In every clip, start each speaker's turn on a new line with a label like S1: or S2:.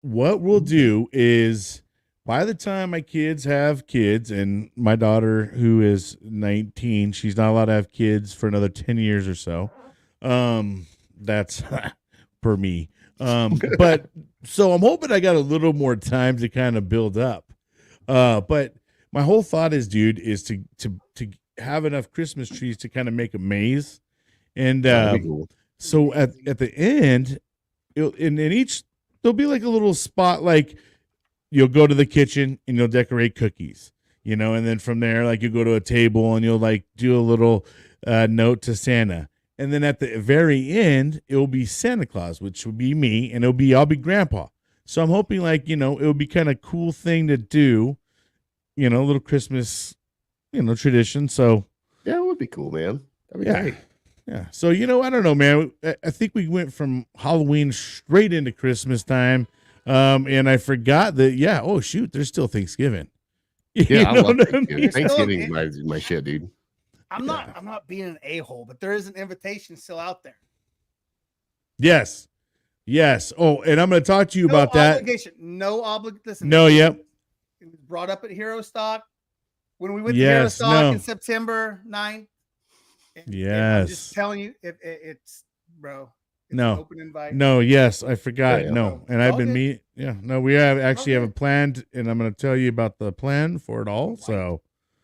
S1: what we'll do is by the time my kids have kids, and my daughter, who is 19, she's not allowed to have kids for another 10 years or so. That's per me. But so I'm hoping I got a little more time to kind of build up. But my whole thought is, dude, is to have enough Christmas trees to kind of make a maze. And
S2: That'd be cool.
S1: so at the end, in each, there'll be like a little spot, like you'll go to the kitchen and you'll decorate cookies, and then from there, like you go to a table and you'll like do a little note to Santa. And then at the very end, it will be Santa Claus, which will be me, and I'll be Grandpa. So I'm hoping, like, it would be kind of cool thing to do, a little Christmas, tradition. So
S2: Yeah, it would be cool, man. That'd be
S1: yeah.
S2: great.
S1: Yeah. So, I don't know, man. I think we went from Halloween straight into Christmas time. And I forgot that, yeah, oh, shoot, there's still Thanksgiving.
S2: Yeah, I love
S1: what I mean?
S2: Thanksgiving. Thanksgiving is my shit, dude.
S3: I'm not being an a-hole, but there is an invitation still out there.
S1: Yes. Yes. Oh, and I'm going to talk to you about that.
S3: No obligation.
S1: No, yep.
S3: It was brought up at Hero Stock when we went to
S1: Yes,
S3: Hero Stock
S1: no.
S3: in September 9th. And
S1: Yes.
S3: I'm just telling you, it's bro. It's
S1: No.
S3: an open invite.
S1: No, yes, I forgot.
S2: Yeah.
S1: No. And I've been
S3: Okay.
S1: no, we have actually have
S3: Okay.
S1: a plan, and I'm going to tell you about the plan for it all. So,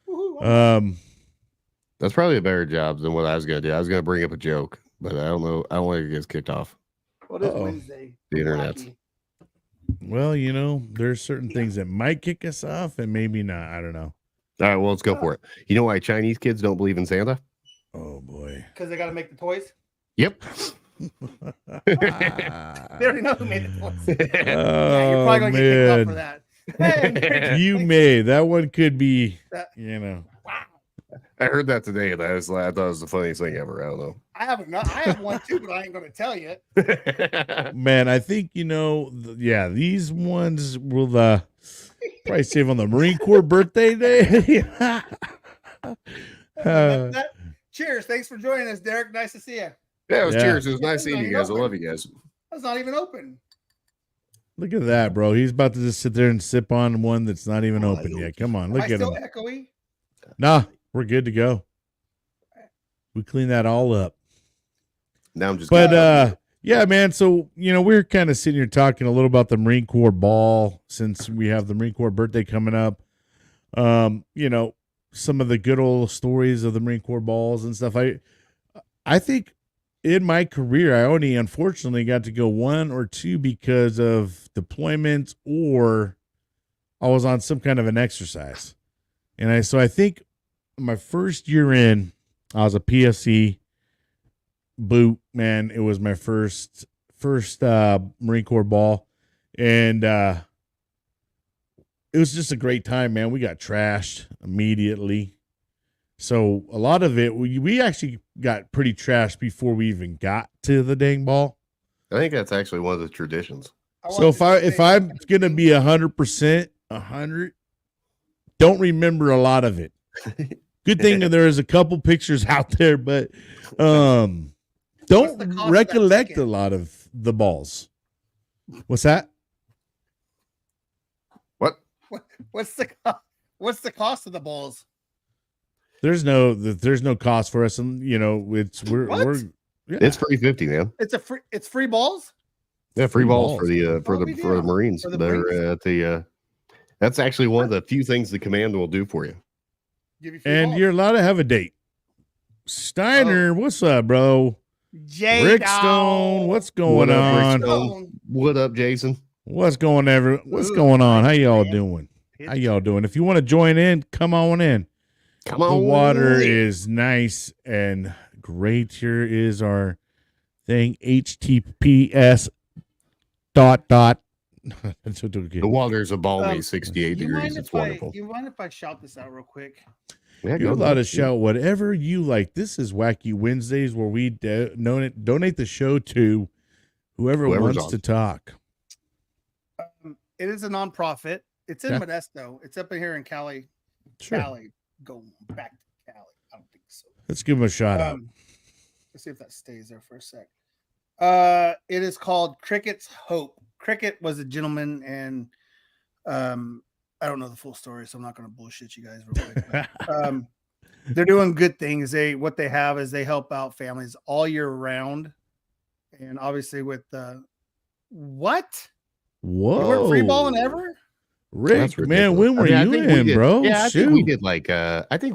S3: Woohoo.
S2: That's probably a better job than what I was gonna do. I was gonna bring up a joke, but I don't know. I don't want to get kicked off
S3: What is
S1: Uh-oh.
S3: Wednesday?
S2: the internet.
S3: Wacky.
S1: well, there's certain things that might kick us off and maybe not. I don't know.
S2: All right, well, let's go for it. You know why Chinese kids don't believe in Santa?
S1: Oh boy.
S3: Because they got to make the toys.
S2: Yep.
S3: They already know who made the toys.
S1: Oh,
S3: Yeah, you're probably gonna get kicked off for
S1: man.
S3: that. Hey,
S1: You may. That one could be,
S3: That- wow.
S2: I heard that today, and I thought it was the funniest thing ever. I don't
S3: I have one too, but I ain't gonna tell you.
S2: know.
S1: Man, I think, these ones will probably save on the Marine Corps birthday day.
S3: Cheers. Thanks for joining us, Derek. Nice to see you.
S2: Yeah, it was
S1: Yeah.
S2: cheers. It was nice seeing you guys. I love you guys.
S3: That's not even open.
S1: Look at that, bro. He's about to just sit there and sip on one that's not even open yet. Come on,
S3: Am
S1: look
S3: I
S1: at
S3: still
S1: him.
S3: echoey?
S1: Nah, we're good to go. We clean that all up.
S2: Now I'm just.
S1: But yeah, man. So we're kind of sitting here talking a little about the Marine Corps ball, since we have the Marine Corps birthday coming up. Some of the good old stories of the Marine Corps balls and stuff. I think in my career, I only unfortunately got to go one or two because of deployments, or I was on some kind of an exercise. And I think my first year in, I was a PFC boot, man. It was my first Marine Corps ball. And it was just a great time, man. We got trashed immediately. So a lot of it, we actually got pretty trashed before we even got to the dang ball.
S2: I think that's actually one of the traditions.
S1: So if I'm gonna be 100%, 100, don't remember a lot of it. Good thing that there is a couple pictures out there, but don't recollect a lot of the balls. What's that?
S2: What?
S3: What's the cost of the balls?
S1: There's no cost for us, and we're yeah.
S2: It's free 50, man.
S3: It's free balls.
S2: Yeah, free balls for the for
S3: No
S2: the
S3: big
S2: for the
S3: deal.
S2: Marines.
S3: For the
S2: They're
S3: Marines.
S2: at the. That's actually one of the few things the command will do for you.
S3: Give you free
S1: And
S3: balls.
S1: you're allowed to have a date. Steiner, what's up, bro?
S3: J
S1: Rickstone, what's going
S2: What up,
S1: on?
S2: Rickstone? What up, Jason?
S1: What's going on? How y'all doing? How y'all doing? If you want to join in, come on in.
S2: Come
S1: The
S2: on.
S1: water is nice and great. Here is our thing. HTTPS ...
S2: The water's a balmy 68 degrees. It's wonderful.
S3: You mind if I shout this out real quick?
S2: Yeah,
S1: You're
S2: go
S1: allowed to
S2: ahead.
S1: shout whatever you like. This is Wacky Wednesdays, where we donate the show to whoever's wants
S2: on.
S1: to talk.
S3: It is a nonprofit. It's in
S1: Yeah.
S3: Modesto. It's up in here in Cali.
S1: Sure.
S3: Cali. Go back to Cali. I don't think so.
S1: Let's give him a shout out.
S3: Let's see if that stays there for a sec. It is called Cricket's Hope. Cricket was a gentleman, and I don't know the full story, so I'm not going to bullshit you guys real quick. But, they're doing good things. What they have is they help out families all year round, and obviously with what?
S1: Whoa.
S3: You weren't free balling ever?
S1: Rick, man, when were you in, bro?
S2: Yeah, I
S1: Shoot.
S2: think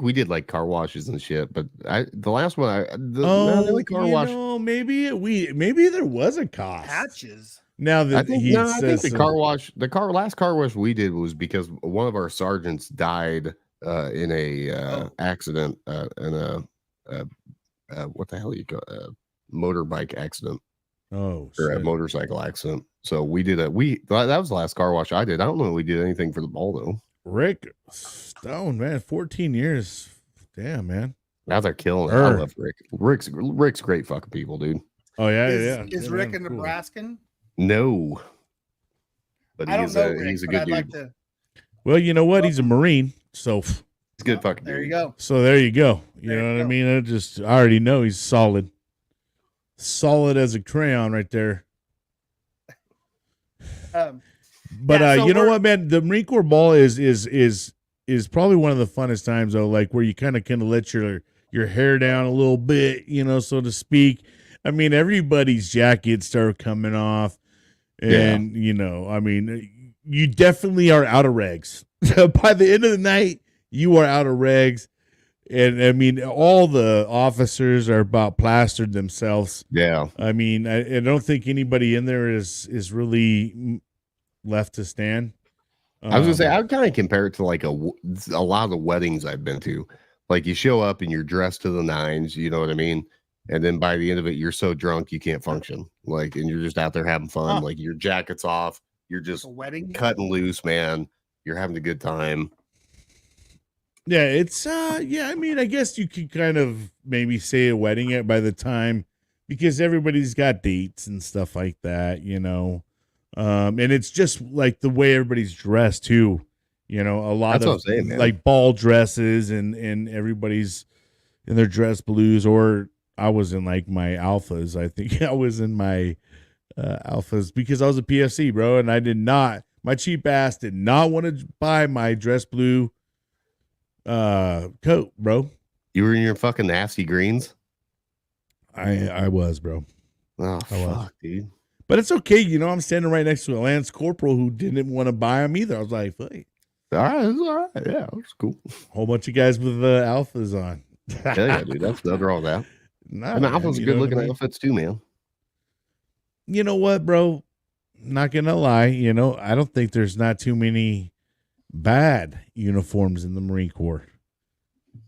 S2: we did like car washes and shit. But the last one, the only car wash.
S1: Maybe there was a cost.
S3: Patches.
S1: Now that
S2: I think the last car wash we did was because one of our sergeants died in a accident in a what the hell you call motorbike accident.
S1: Oh,
S2: or a motorcycle accident. So we did that was the last car wash I did. I don't know if we did anything for the ball though.
S1: Rick Stone, man, 14 years. Damn, man.
S2: Now they're killing it. I love Rick. Rick's great fucking people, dude.
S1: Oh yeah,
S3: Is Rick a Nebraskan?
S2: No. But
S3: he's a good
S2: dude.
S1: Well, you know what? He's a Marine, so
S2: he's good fucking dude.
S3: There you go.
S1: So there you go. You know what I mean? I already know he's solid. Solid as a crayon right there. But you know what, man? The Marine Corps ball is probably one of the funnest times though, like where you kind of let your hair down a little bit, you know, so to speak. I mean, everybody's jackets start coming off, and you know, I mean, you definitely are out of rags. By the end of the night, you are out of rags. And I mean, all the officers are about plastered themselves.
S2: Yeah.
S1: I mean, I don't think anybody in there is really left to stand.
S2: I was gonna say, I would kind of compare it to like a lot of the weddings I've been to. Like you show up and you're dressed to the nines, you know what I mean? And then by the end of it, you're so drunk you can't function. Like, and you're just out there having fun. Like your jacket's off, you're just cutting loose, man. You're having a good time.
S1: Yeah, it's I mean, I guess you could kind of maybe say a wedding by the time, because everybody's got dates and stuff like that, you know. And it's just like the way everybody's dressed too. You know, a lot of like ball dresses and everybody's in their dress blues, or I was in like my alphas. I think I was in my alphas because I was a PFC, bro, and my cheap ass did not want to buy my dress blue coat, bro.
S2: You were in your fucking nasty greens.
S1: I was, bro.
S2: Oh fuck, dude.
S1: But it's okay, you know. I'm standing right next to a Lance Corporal who didn't want to buy them either. I was like, "Hey,
S2: all right, it's all right, yeah, it's cool."
S1: Whole bunch of guys with alphas on.
S2: Yeah, dude, that's nothing wrong with that.
S1: Nah,
S2: and alphas are good looking outfits too, man.
S1: You know what, bro? Not gonna lie, you know, I don't think there's not too many bad uniforms in the Marine Corps.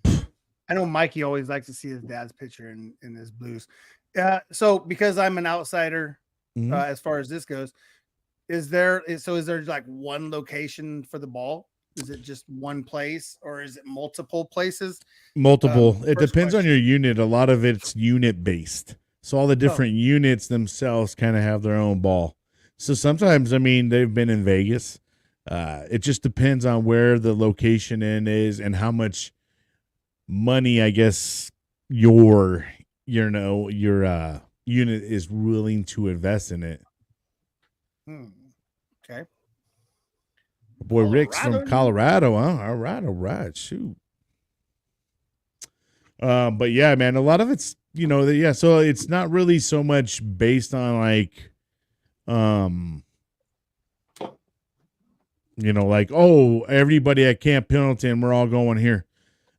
S3: I know Mikey always likes to see his dad's picture in his blues. So because I'm an outsider, as far as this goes, is there like one location for the ball? Is it just one place, or is it multiple places?
S1: Multiple. It depends on your unit. A lot of it's unit based. So all the different units themselves kind of have their own ball. So sometimes, I mean, they've been in Vegas. It just depends on where the location is and how much money, I guess, your unit is willing to invest in it.
S3: Okay.
S1: Boy, Rick's from Colorado, huh? All right, shoot. But yeah, man, a lot of it's, you know, so it's not really so much based on like, you know, like, oh, everybody at Camp Pendleton, we're all going here.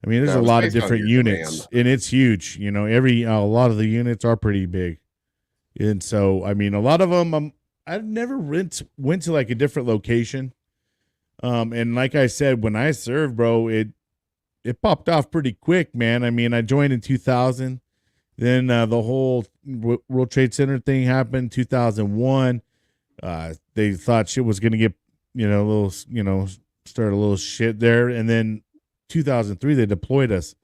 S1: I mean, there's a lot of different units, and it's huge. You know, a lot of the units are pretty big, and so I mean, a lot of them, I've never went to like a different location, and like I said, when I served, bro, it popped off pretty quick, man. I mean, I joined in 2000, then the whole World Trade Center thing happened 2001. They thought shit was gonna get, you know, a little, you know, start a little shit there, and then 2003 they deployed us.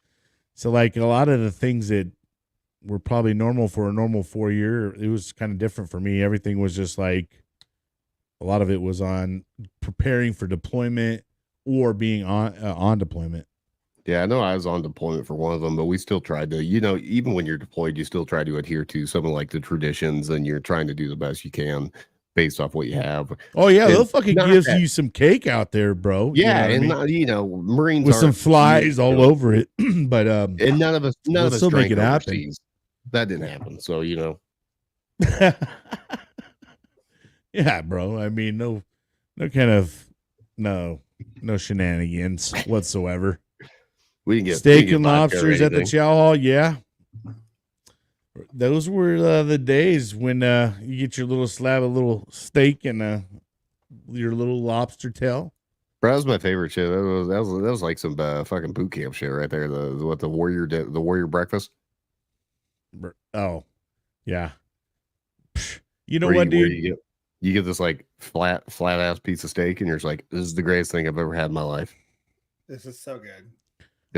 S1: So like a lot of the things that were probably normal for a normal 4-year, it was kind of different for me. Everything was just like, a lot of it was on preparing for deployment or being on deployment.
S2: Yeah, I know I was on deployment for one of them, but we still tried to, even when you're deployed, you still try to adhere to some of like the traditions, and you're trying to do the best you can based off what you have.
S1: Oh yeah, they'll
S2: And
S1: fucking
S2: not
S1: gives
S2: that,
S1: you some cake out there, bro. You know
S2: yeah,
S1: what I
S2: and
S1: mean?
S2: not, Marines
S1: With some
S2: aren't,
S1: flies all over it. But
S2: and none
S1: we'll
S2: of us
S1: still make
S2: drank
S1: it happen.
S2: overseas. That didn't happen. So,
S1: Yeah, bro. I mean, no kind of no shenanigans whatsoever.
S2: we can
S1: Steak
S2: get
S1: and
S2: vodka or
S1: lobsters at the
S2: anything.
S1: chow hall, yeah. Those were the days when you get your little slab of little steak and your little lobster tail.
S2: Bro, that was my favorite shit. That was like some fucking boot camp shit right there. The warrior the warrior breakfast.
S1: Oh, yeah. You know
S2: Where
S1: what,
S2: where
S1: dude?
S2: you get this like flat ass piece of steak, and you're just like, this is the greatest thing I've ever had in my life.
S3: This is so good.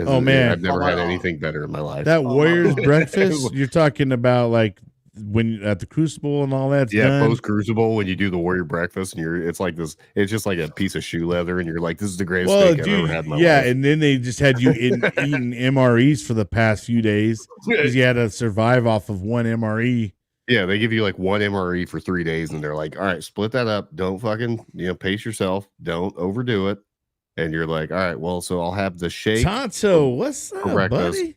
S1: Oh, man.
S2: I've never had anything better in my life.
S1: That Warriors breakfast, you're talking about like when at the Crucible and all that's
S2: yeah,
S1: done.
S2: post Crucible when you do the warrior breakfast, and it's like this. It's just like a piece of shoe leather, and you're like, this is the greatest steak I've ever had in my life.
S1: And then they just had you eating MREs for the past few days because you had to survive off of one MRE.
S2: Yeah, they give you like one MRE for 3 days, and they're like, all right, split that up. Don't fucking, pace yourself. Don't overdo it. And you're like, all right, well, so I'll have the shake.
S1: Tonto, what's up,
S2: breakfast.
S1: buddy?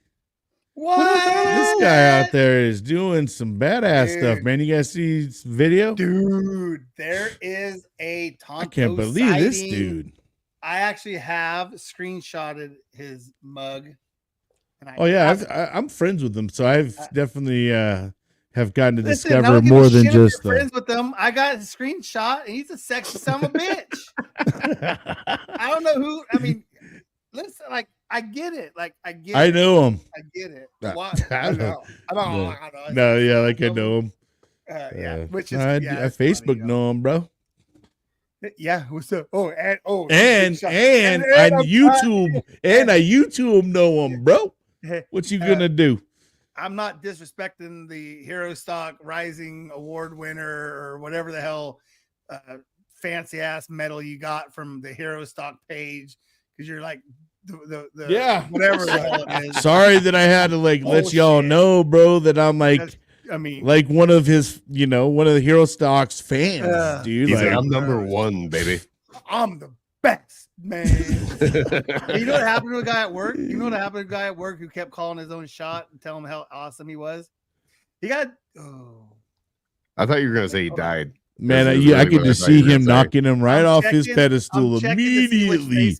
S3: What?
S1: This guy out there is doing some badass stuff, man. You guys see this video?
S3: Dude, there is a Tonto
S1: I can't believe
S3: sighting.
S1: this dude.
S3: I actually have screenshotted his mug.
S1: And I'm friends with him, so I've definitely have gotten to
S3: Listen,
S1: discover more than just
S3: friends with him. I got his screenshot, and he's a sexy son of a bitch. I don't know who. I mean, listen, like I get it. Like I get.
S1: I know him.
S3: I get it.
S1: I know.
S3: I know.
S1: No, yeah, like I know him.
S3: Yeah, which is
S1: I Facebook
S3: funny,
S1: know him, bro.
S3: Yeah, what's up?
S1: And I YouTube know him, bro. What you gonna do?
S3: I'm not disrespecting the Hero Stock Rising Award winner or whatever the hell fancy ass medal you got from the Hero Stock page because you're like the whatever the hell it is.
S1: Sorry that I had to let y'all know, bro, that I'm like one of his, one of the Hero Stock's fans, dude.
S2: He's like, I'm number one, baby.
S3: I'm the best, man. You know what happened to a guy at work? You know what happened to a guy at work who kept calling his own shot and telling him how awesome he was? He got. Oh.
S2: I thought you were gonna say he died.
S1: Man, I could just see him knocking him right off his pedestal immediately.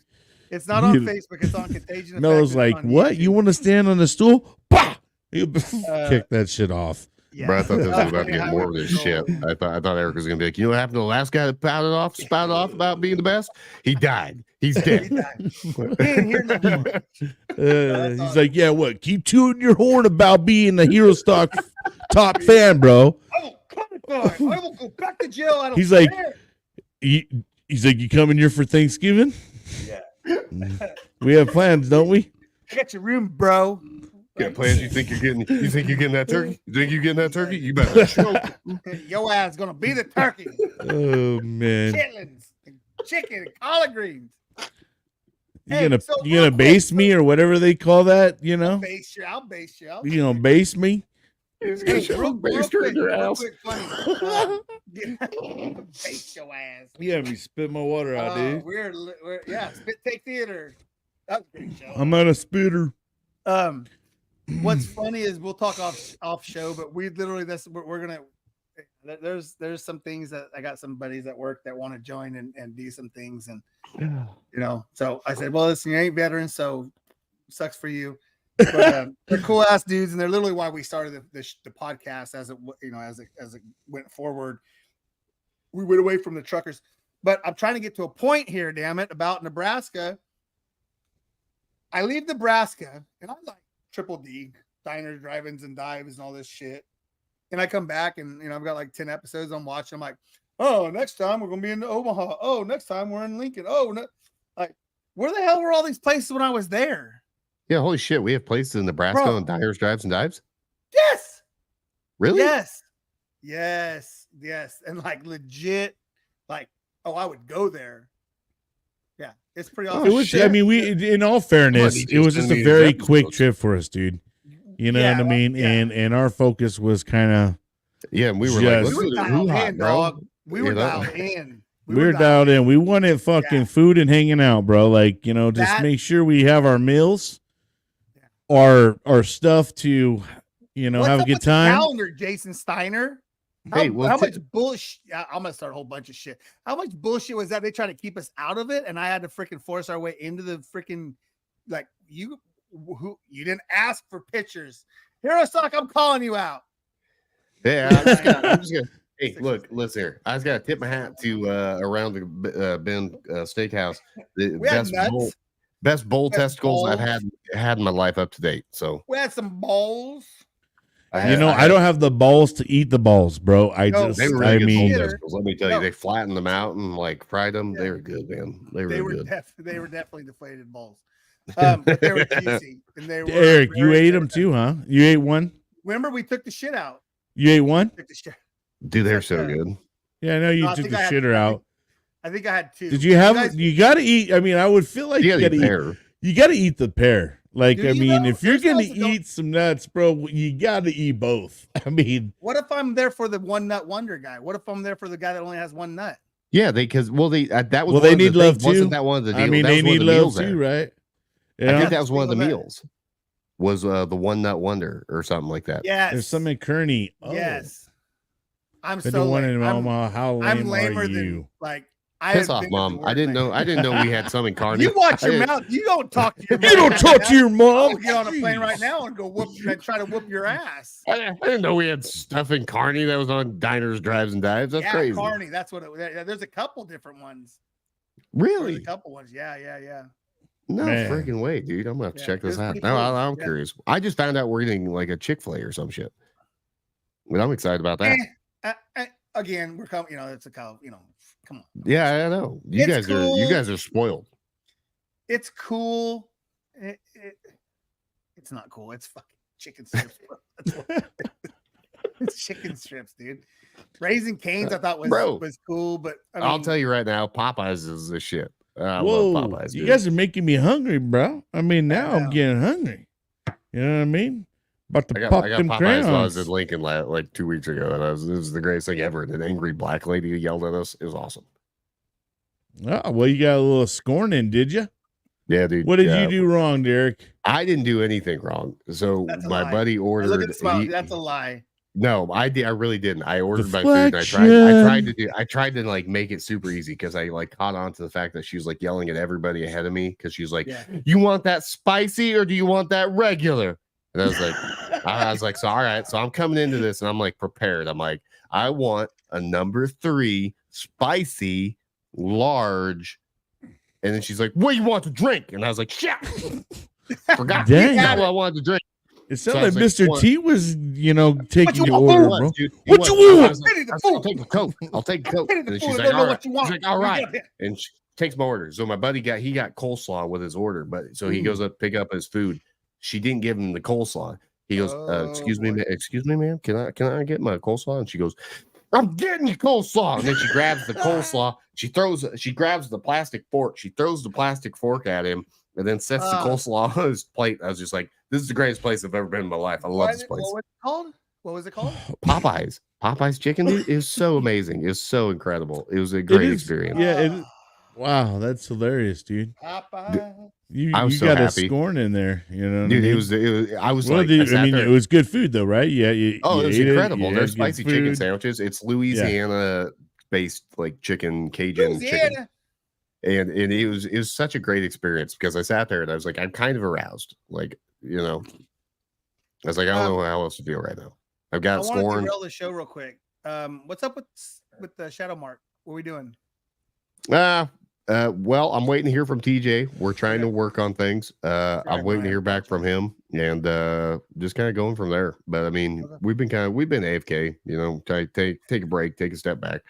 S3: It's not on Facebook. It's on Contagion.
S1: Mel's like, what? YouTube. You want to stand on the stool? Bah! Kick that shit off.
S2: Yeah. Bro, I thought this was about to get more of this shit. I thought Eric was gonna be like, you know what happened to the last guy that spouted off about being the best? He died. He's dead.
S1: He's like, yeah, what? Keep tooting your horn about being the Hero Stock top fan, bro.
S3: I will go back to jail. I don't
S1: he's like, he's like, you coming here for Thanksgiving?
S3: Yeah.
S1: We have plans, don't we?
S3: Get your room, bro.
S2: Yeah, plans. You think you're getting that turkey? You think you're getting that turkey? You better choke.
S3: Your ass is gonna be the turkey.
S1: Oh man.
S3: Chitlins, chicken, collard greens.
S1: You gonna base me or whatever they call that?
S3: I'll base you.
S1: You gonna base me?
S2: Base your ass.
S3: Base your ass.
S1: You had me spit my water out, dude.
S3: We're Spit Take Theater. That was a great show.
S1: I'm not a spitter.
S3: What's funny is we'll talk off show, but we literally we're gonna. There's some things that I got some buddies at work that want to join and do some things, and so I said, well, listen, you ain't veterans, so sucks for you. But they're cool ass dudes, and they're literally why we started the podcast as it went forward. We went away from the truckers, but I'm trying to get to a point here, damn it, about Nebraska. I leave Nebraska, and I'm like Triple D, diners, drive-ins, and dives, and all this shit. And I come back, and I've got like 10 episodes I'm watching. I'm like, oh, next time we're gonna be in Omaha. Oh, next time we're in Lincoln. Oh, no. Like, where the hell were all these places when I was there?
S2: Yeah, holy shit. We have places in Nebraska on diners, drives, and dives?
S3: Yes.
S2: Really?
S3: Yes. And like legit, like, oh, I would go there. Yeah, it's pretty
S2: Oh,
S3: awesome.
S1: It was.
S2: shit.
S1: I mean, in all fairness,
S2: need
S1: it
S2: to
S1: was
S2: send
S1: just a
S2: me these
S1: very quick
S2: episodes.
S1: trip for us, dude. You know
S3: Yeah,
S1: what I mean?
S3: yeah.
S1: And our focus was kind of
S2: Yeah, and we were like,
S1: Just-
S2: let's
S3: we were
S2: do the
S3: dialed
S2: hoo-ha,
S3: in,
S2: bro.
S3: dog. We were
S2: You know?
S3: dialed in.
S1: we were dialed in. We wanted fucking
S3: Yeah.
S1: food and hanging out, bro. Like, just
S3: That-
S1: make sure we have our meals, our stuff to,
S3: What's
S1: have a
S3: up
S1: good
S3: with the
S1: time.
S3: calendar, Jason Steiner? How,
S2: Hey, well,
S3: how much bullshit? I'm gonna start a whole bunch of shit. How much bullshit was that? They tried to keep us out of it, and I had to freaking force our way into the freaking you didn't ask for pictures. Hirosak, I'm calling you out.
S2: Yeah, I'm just gonna. Hey, look, listen here. I just gotta tip my hat to Around the Bend Steakhouse. The
S3: We had nuts.
S2: best bowl
S3: Best
S2: testicles I've
S3: balls.
S2: had in my life up to date. So
S3: We had some balls.
S1: I don't have the balls to eat the balls, bro.
S2: they were really
S1: I
S2: good
S1: mean,
S2: bowl testicles. Let me tell you,
S3: No.
S2: they flattened them out and like fried them.
S3: Yeah.
S2: They were good, man. They
S3: They
S2: were
S3: were
S2: good.
S3: they were definitely deflated balls. But they were juicy, and they were.
S1: Eric, you
S3: very
S1: ate
S3: good.
S1: them too, huh? You ate one?
S3: Remember, we took the shit out.
S1: You ate one?
S3: Took the shit.
S2: Dude, they're
S3: Like
S2: so
S3: that.
S2: good.
S1: Yeah, I know you
S3: No, I
S1: took
S3: think
S1: the
S3: I had-
S1: shitter out.
S3: I think I had two.
S1: Did you have?
S3: guys-
S1: You got to eat. I mean, I would feel like
S2: You
S1: you
S2: gotta
S1: got
S2: eat
S1: to eat.
S2: pear.
S1: You got to eat the pear. Like,
S3: Do
S1: I
S3: you
S1: mean,
S3: though?
S1: if you're
S3: There's
S1: gonna
S3: those that don't-
S1: eat some nuts, bro, you got to eat both. I mean,
S3: What if I'm there for the one nut wonder guy? What if I'm there for the guy that only has one nut?
S2: Yeah, that was
S1: well,
S2: one
S1: they
S2: of the
S1: need love
S2: things. Wasn't
S1: too.
S2: that one of the deals?
S1: I mean,
S2: that
S1: they
S2: was one
S1: need
S2: of the
S1: love
S2: meals
S1: too,
S2: there.
S1: right?
S2: I
S1: Yeah.
S2: think that was one of the
S3: Single nut.
S2: meals. Was the one nut wonder or something like that?
S3: Yes.
S1: There's some in Kearney. Oh,
S3: Yes. I'm
S1: been
S3: so
S1: the one
S3: lame.
S1: in Omaha. How
S3: I'm
S1: lame
S3: lamer
S1: are
S3: than
S1: you?
S3: like
S2: Piss
S3: have
S2: off,
S3: been to
S2: mom.
S3: the
S2: I
S3: word,
S2: didn't
S3: like-
S2: know. I didn't know we had some in Kearney.
S3: You watch
S2: I
S3: your
S2: didn't-
S3: mouth. You don't talk to your
S1: You don't talk to your mom.
S3: I'll get on a plane right now and go whoop and try to whoop your ass.
S2: I didn't know we had stuff in Kearney that was on diners, drives, and dives. That's
S3: yeah,
S2: crazy.
S3: Carney. That's what there's a couple different ones. There's
S2: Really?
S3: a couple ones. Yeah.
S2: No
S1: Man.
S2: freaking way, dude. I'm gonna have to
S3: Yeah,
S2: check
S3: it was
S2: this out.
S3: pretty
S2: No,
S3: cool.
S2: I'm
S3: Yeah.
S2: curious. I just found out we're eating like a Chick-fil-A or some shit. But I'm excited about that.
S3: Again, we're coming. It's a cow. Come on.
S2: Yeah, I know. You
S3: It's cool.
S2: guys are spoiled.
S3: It's cool. It's not cool. It's fucking chicken strips. Bro. That's what- it's chicken strips, dude. Raising Cane's, I thought
S2: Bro.
S3: was cool, but
S2: I'll tell you right now, Popeyes is the shit. I
S1: Whoa,
S2: love Popeyes.
S1: you
S2: dude.
S1: guys are making me hungry, bro. I mean, now
S3: I
S1: I'm
S3: know.
S1: getting hungry. You know what I mean? About to
S2: I
S1: pop
S2: got
S1: them
S2: Popeyes while I was
S1: crayons.
S2: in Lincoln like 2 weeks ago, and it was the greatest thing ever. And an angry black lady yelled at us. It was awesome.
S1: Oh, well, you got a little scorning, did you?
S2: Yeah, dude.
S1: What did
S2: yeah.
S1: you do wrong, Derek?
S2: I didn't do anything wrong. So
S3: That's a
S2: my
S3: lie.
S2: buddy
S3: Look
S2: ordered.
S3: at the smile. That's a lie.
S2: No, I did. I really didn't. I ordered my food. And I tried to like make it super easy because I like caught on to the fact that she was like yelling at everybody ahead of me because she was like,
S3: Yeah.
S2: "You want that spicy or do you want that regular?" And I was like, so all right. So I'm coming into this and I'm like prepared. I'm like, I want a number 3 spicy large. And then she's like, "What do you want to drink?" And I was like, "Shit, forgot
S1: Dang.
S2: what I wanted to drink."
S1: It
S2: So
S1: sounded
S2: I
S1: like
S2: was like,
S1: Mr.
S2: what?
S1: T was, taking
S3: you
S1: your
S3: want,
S1: order,
S3: fool?
S1: bro.
S2: Dude,
S1: What you
S2: I
S1: want?
S2: was like,
S3: Pity the
S2: I'll
S3: fool.
S2: take a Coke. I'll take a Coke.
S3: Pity
S2: And
S3: the
S2: then
S3: fool
S2: she's
S3: that
S2: like,
S3: don't know
S2: all right.
S3: what you want.
S2: She's like, all right.
S3: Yeah.
S2: And she takes my order. So my buddy got coleslaw with his order, but so he goes up pick up his food. She didn't give him the coleslaw. He goes,
S3: Oh,
S2: excuse
S3: boy.
S2: me, ma'am. Can I get my coleslaw? And she goes, "I'm getting you coleslaw." And then she grabs the coleslaw. She grabs the plastic fork. She throws the plastic fork at him and then sets the coleslaw on his plate. I was just like, this is the greatest place I've ever been in my life. I love this place.
S3: What was it called? What was it called?
S2: Popeyes chicken, dude, is so amazing. It's so incredible. It was a great
S1: is,
S2: experience.
S1: Yeah. Wow, that's hilarious, dude.
S3: Popeye.
S1: You
S2: I was so
S1: got a
S2: happy.
S1: scorn in there, you know. What
S2: Dude,
S1: I mean?
S2: I was
S1: Well,
S2: like,
S1: dude,
S2: I sat
S1: I mean,
S2: there-
S1: it was good food though, right? Yeah.
S2: it was
S1: ate
S2: incredible.
S1: you
S2: They're
S1: had good
S2: spicy chicken
S1: food.
S2: sandwiches. It's Louisiana based like chicken, Cajun chicken.
S3: Louisiana.
S2: And it was such a great experience because I sat there and I was like, I'm kind of aroused. Like, I was like, I don't know how else to feel right now. I've
S3: I
S2: got
S3: want to
S2: scorned.
S3: derail the show real quick. What's up with the Shadow Mark? What are we doing?
S2: Well, I'm waiting to hear from TJ. We're trying to work on things. I'm waiting to hear back from him and just kind of going from there. But I mean,
S3: Okay.
S2: we've been AFK, take a break, take a step back.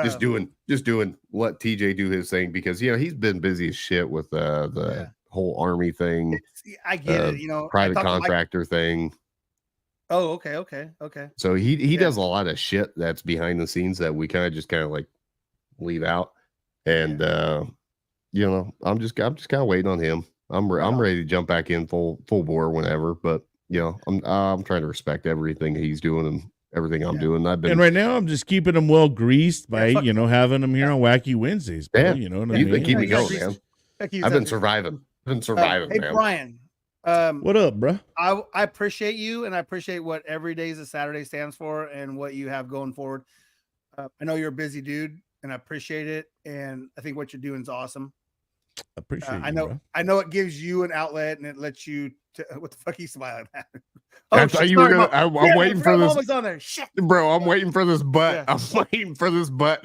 S2: Just doing let TJ do his thing because he's been busy as shit with the whole army thing,
S3: I get it.
S2: private
S3: I talked to Mike-
S2: contractor thing.
S3: Oh, okay.
S2: So he
S3: Yeah.
S2: does a lot of shit that's behind the scenes that we kind of like leave out. And you know, I'm just kind of waiting on him. I'm ready to jump back in full bore whenever, but you know, I'm trying to respect everything he's doing and everything I'm doing.
S1: And right now, I'm just keeping them well greased by having them here on Wacky Wednesdays, bro. You know what I mean?
S2: They keep me going, man. I've been surviving.
S3: Hey,
S2: man.
S3: Brian.
S1: What up, bro?
S3: I appreciate you, and I appreciate what every day is a Saturday stands for, and what you have going forward. I know you're a busy dude, and I appreciate it, and I think what you're doing is awesome.
S1: Appreciate you,
S3: know.
S1: Bro.
S3: I know it gives you an outlet, and it lets you. What the fuck are you smiling at?
S2: I thought you were gonna. I'm waiting for this.
S3: Was on there. Shit,
S2: bro. I'm waiting for this butt. I'm waiting for this butt.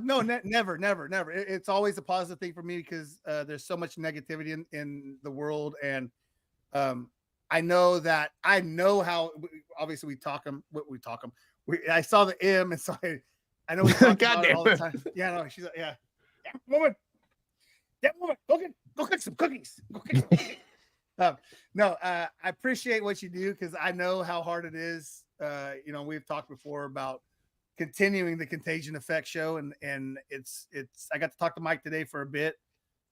S3: No, never. It's always a positive thing for me because there's so much negativity in the world, and I know how. Obviously, we talk them. I saw the M, and so I know we talk about it all the time. Yeah, no, she's like, yeah, woman, go cook some cookies. Go cook no, I appreciate what you do because I know how hard it is. You know, we've talked before about continuing the Contagion Effect show, and it's. I got to talk to Mike today for a bit,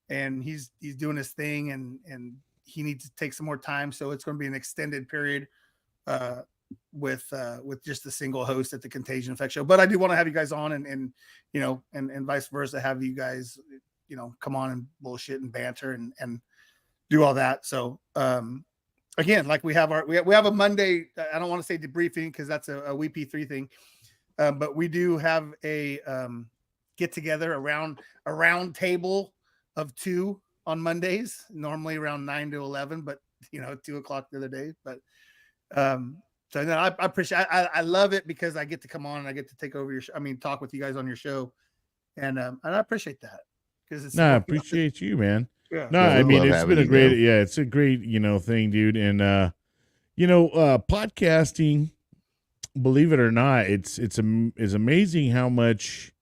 S3: and he's doing his thing, and he needs to take some more time, so it's going to be an extended period with just a single host at the Contagion Effect show. But I do want to have you guys on, and you know, and vice versa, have you guys, you know, come on and bullshit and banter and do all that. So again, like we have a Monday, I don't want to say debriefing because that's a WP3 thing, but we do have a get together around a round table of 2 on Mondays, normally around 9 to 11, but you know, 2 o'clock the other day. But so no, I appreciate. I love it because I get to come on and I get to take over talk with you guys on your show, and I appreciate that because it's.
S1: I appreciate you, man.
S3: Yeah.
S1: No, I mean it's been a great, it's a great, thing, dude. And podcasting, believe it or not, it's amazing how much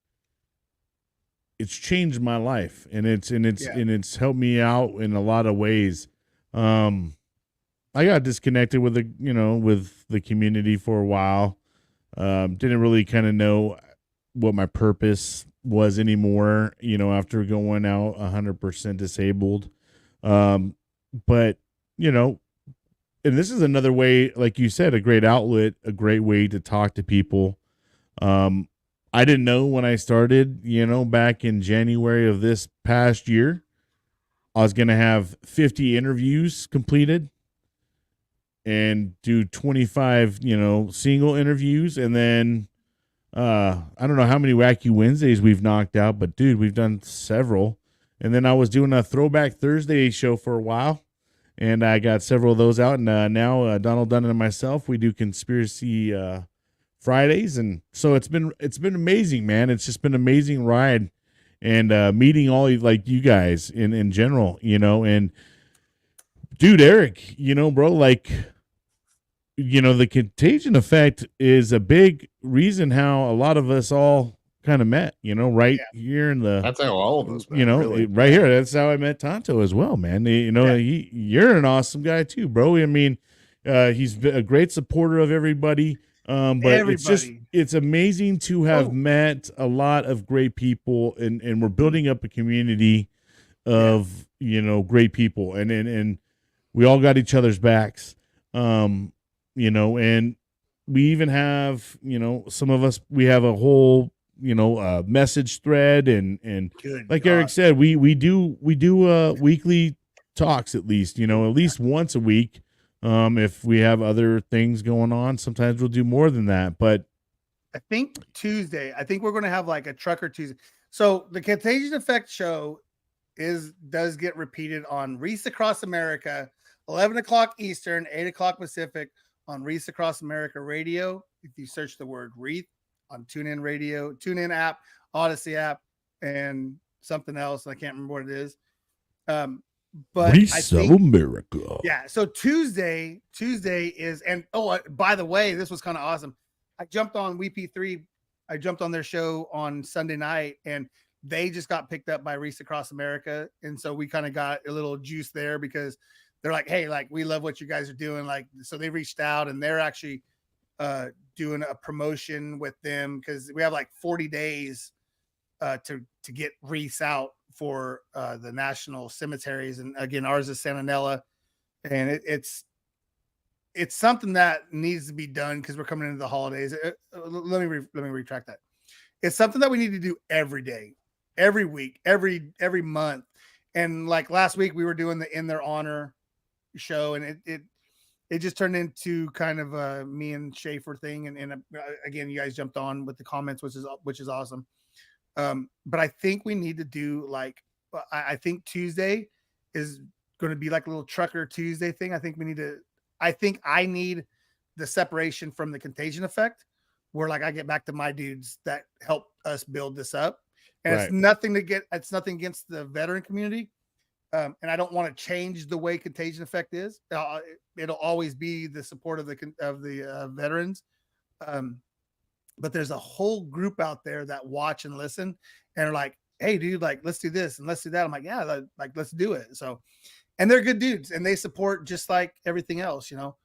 S1: it's changed my life, and it's helped me out in a lot of ways. I got disconnected with the community for a while. Didn't really kind of know what my purpose was anymore, after going out 100% disabled. But, and this is another way, like you said, a great outlet, a great way to talk to people. I didn't know when I started, back in January of this past year, I was going to have 50 interviews completed and do 25, single interviews. And then, I don't know how many Wacky Wednesdays we've knocked out, but dude, we've done several. And then I was doing a Throwback Thursday show for a while, and I got several of those out. And now Donald Dunn and myself, we do Conspiracy Fridays, and so it's been amazing, man. It's just been an amazing ride, and meeting all like you guys in general, and dude, Eric, bro, like. The Contagion Effect is a big reason how a lot of us all kind of met, right here in the.
S2: That's how all of us met,
S1: really. Right here. That's how I met Tonto as well, man. You're an awesome guy too, bro. I mean, he's a great supporter of everybody. But it's amazing to have met a lot of great people, and we're building up a community of, great people, and we all got each other's backs. And we even have, some of us, we have a whole, message thread, and like Eric said, we do weekly talks, at least once a week. If we have other things going on, sometimes we'll do more than that, but
S3: I think we're going to have like a Trucker Tuesday. So the Contagion Effect show does get repeated on Reese Across America, 11 o'clock Eastern, 8 o'clock Pacific, on Reese Across America Radio. If you search the word Reese on TuneIn Radio, TuneIn app, Odyssey app, and something else, I can't remember what it is. But
S1: Reese of America.
S3: Yeah. So Tuesday is, and by the way, this was kind of awesome. I jumped on WP3. I jumped on their show on Sunday night, and they just got picked up by Reese Across America, and so we kind of got a little juice there because they're like, hey, like, we love what you guys are doing. Like, so they reached out, and they're actually doing a promotion with them because we have like 40 days to get wreaths out for the national cemeteries. And again, ours is Santanella, and it's something that needs to be done because we're coming into the holidays. Let me retract that. It's something that we need to do every day, every week, every month. And like last week, we were doing the In Their Honor show, and it just turned into kind of a me and Schaefer thing. And again, you guys jumped on with the comments, which is awesome. But I think we need to do like, I think Tuesday is going to be like a little Trucker Tuesday thing. I think I need the separation from the contagion effect, where like I get back to my dudes that helped us build this up. And it's nothing against the veteran community. And I don't want to change the way contagion effect is. It'll always be the support of the veterans. But there's a whole group out there that watch and listen and are like, hey dude, like, let's do this and let's do that. I'm like, yeah, like, let's do it. So, and they're good dudes and they support just like everything else, you know?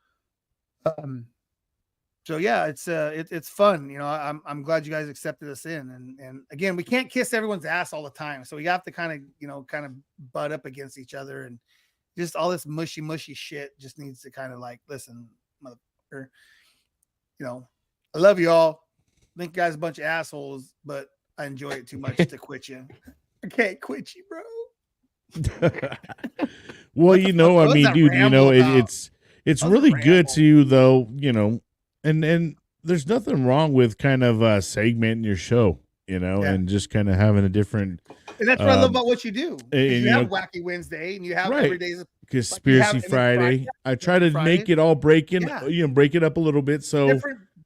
S3: So yeah, it's fun. You know, I'm glad you guys accepted us in. And again, we can't kiss everyone's ass all the time. So we have to kind of butt up against each other, and just all this mushy shit just needs to kind of like, listen, motherfucker, you know, I love you all. I think you guys are a bunch of assholes, but I enjoy it too much to quit you. I can't quit you, bro.
S1: Well, you know, I mean, dude, you know, it's really good to, though, you know, and there's nothing wrong with kind of segmenting your show, you know, and just kind of having a different.
S3: And that's what I love about what you do. You have Wacky Wednesday, and you have every day's
S1: Conspiracy Friday. I try to make it all break in, you know, break it up a little bit. So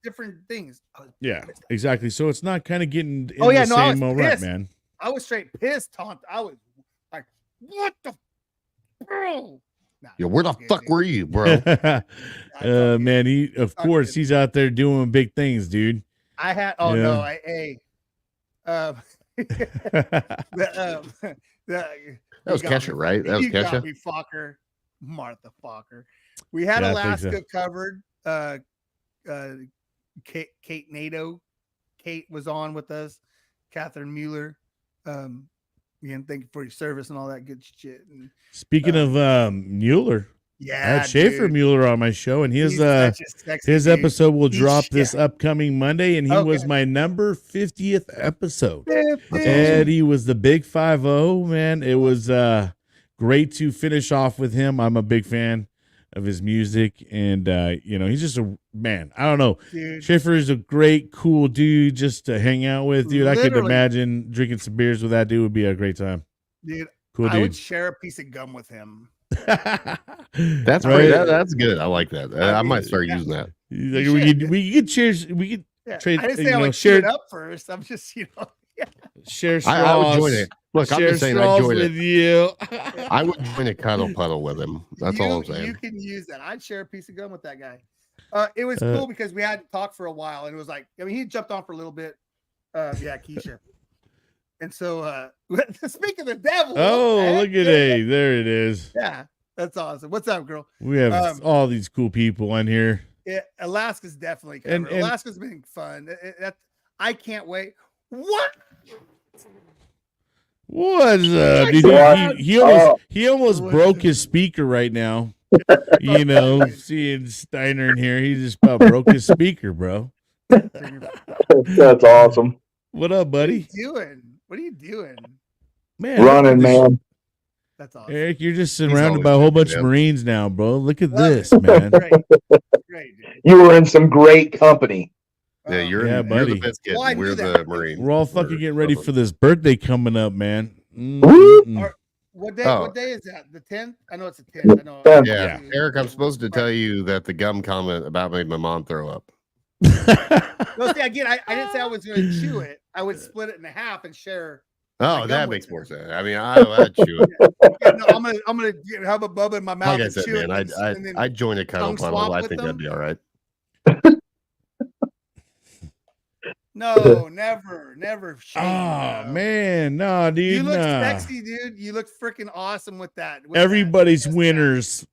S3: different things.
S1: Yeah, exactly. So it's not kind of getting in the same rut, man.
S3: I was straight pissed, Taunt. I was like, what the bro?
S2: Yo, where the fuck were you, bro?
S1: Man, he's out there doing big things, dude.
S3: That
S2: was Kesha, right? That was Kesha.
S3: Me, fucker. Martha Fokker. We had Alaska covered. Kate Nato. Kate was on with us. Catherine Mueller. Again, thank you for your service and all that good shit. And,
S1: speaking of Mueller, I had Schaefer Mueller on my show, and his episode will drop this upcoming Monday, and he was my number 50th episode. And he was the big 5-0, man. It was great to finish off with him. I'm a big fan of his music, and you know, he's just a man. I don't know. Dude. Schaefer is a great, cool dude just to hang out with, dude. Literally. I could imagine drinking some beers with that dude would be a great time.
S3: Dude,
S1: cool dude.
S3: I would share a piece of gum with him.
S2: That's right. That's good. I like that. I might start using that.
S1: Like, we could cheers. We could trade.
S3: I didn't say I would share it up first. I'm just, you know,
S1: share straws.
S2: I would join it. Look, I'm just saying I'd join
S1: with you.
S2: I would join a cuddle puddle with him. That's all I'm saying.
S3: You can use that. I'd share a piece of gum with that guy. It was cool because we hadn't talked for a while, and it was like, I mean, he jumped on for a little bit. Keisha. And so, speaking of the devil.
S1: Oh, look at there it is.
S3: Yeah, that's awesome. What's up, girl?
S1: We have all these cool people on here.
S3: Yeah, Alaska's definitely covered. And Alaska's been fun. I can't wait. What?
S1: What's up, dude? He almost broke his speaker right now. You know, seeing Steiner in here, he just about broke his speaker, bro.
S4: That's awesome.
S1: What up, buddy?
S3: What are you doing?
S4: Man, running, man.
S3: That's awesome.
S1: Eric, you're just surrounded by a whole bunch of Marines now, bro. Look at this, man.
S3: Great, dude.
S4: You were in some great company.
S2: Yeah, you're the best kid. We're the Marines.
S1: We're all fucking getting ready for this birthday coming up, man.
S3: What day is that? The 10th? I know it's the 10th. I know.
S2: Yeah. Eric, I'm supposed to tell you that the gum comment about made my mom throw up.
S3: No, see, again, I didn't say I was going to chew it. I would split it in half and share.
S2: Oh, that makes more sense. I mean, I'd chew it.
S3: No, I'm gonna have a bubba in my mouth.
S2: Like I said, man, I'd join a cuddle puddle. I think that'd be all right.
S3: No, never. Shame,
S1: man, no, dude.
S3: You look sexy, dude. You look freaking awesome with that.
S1: Everybody's winners.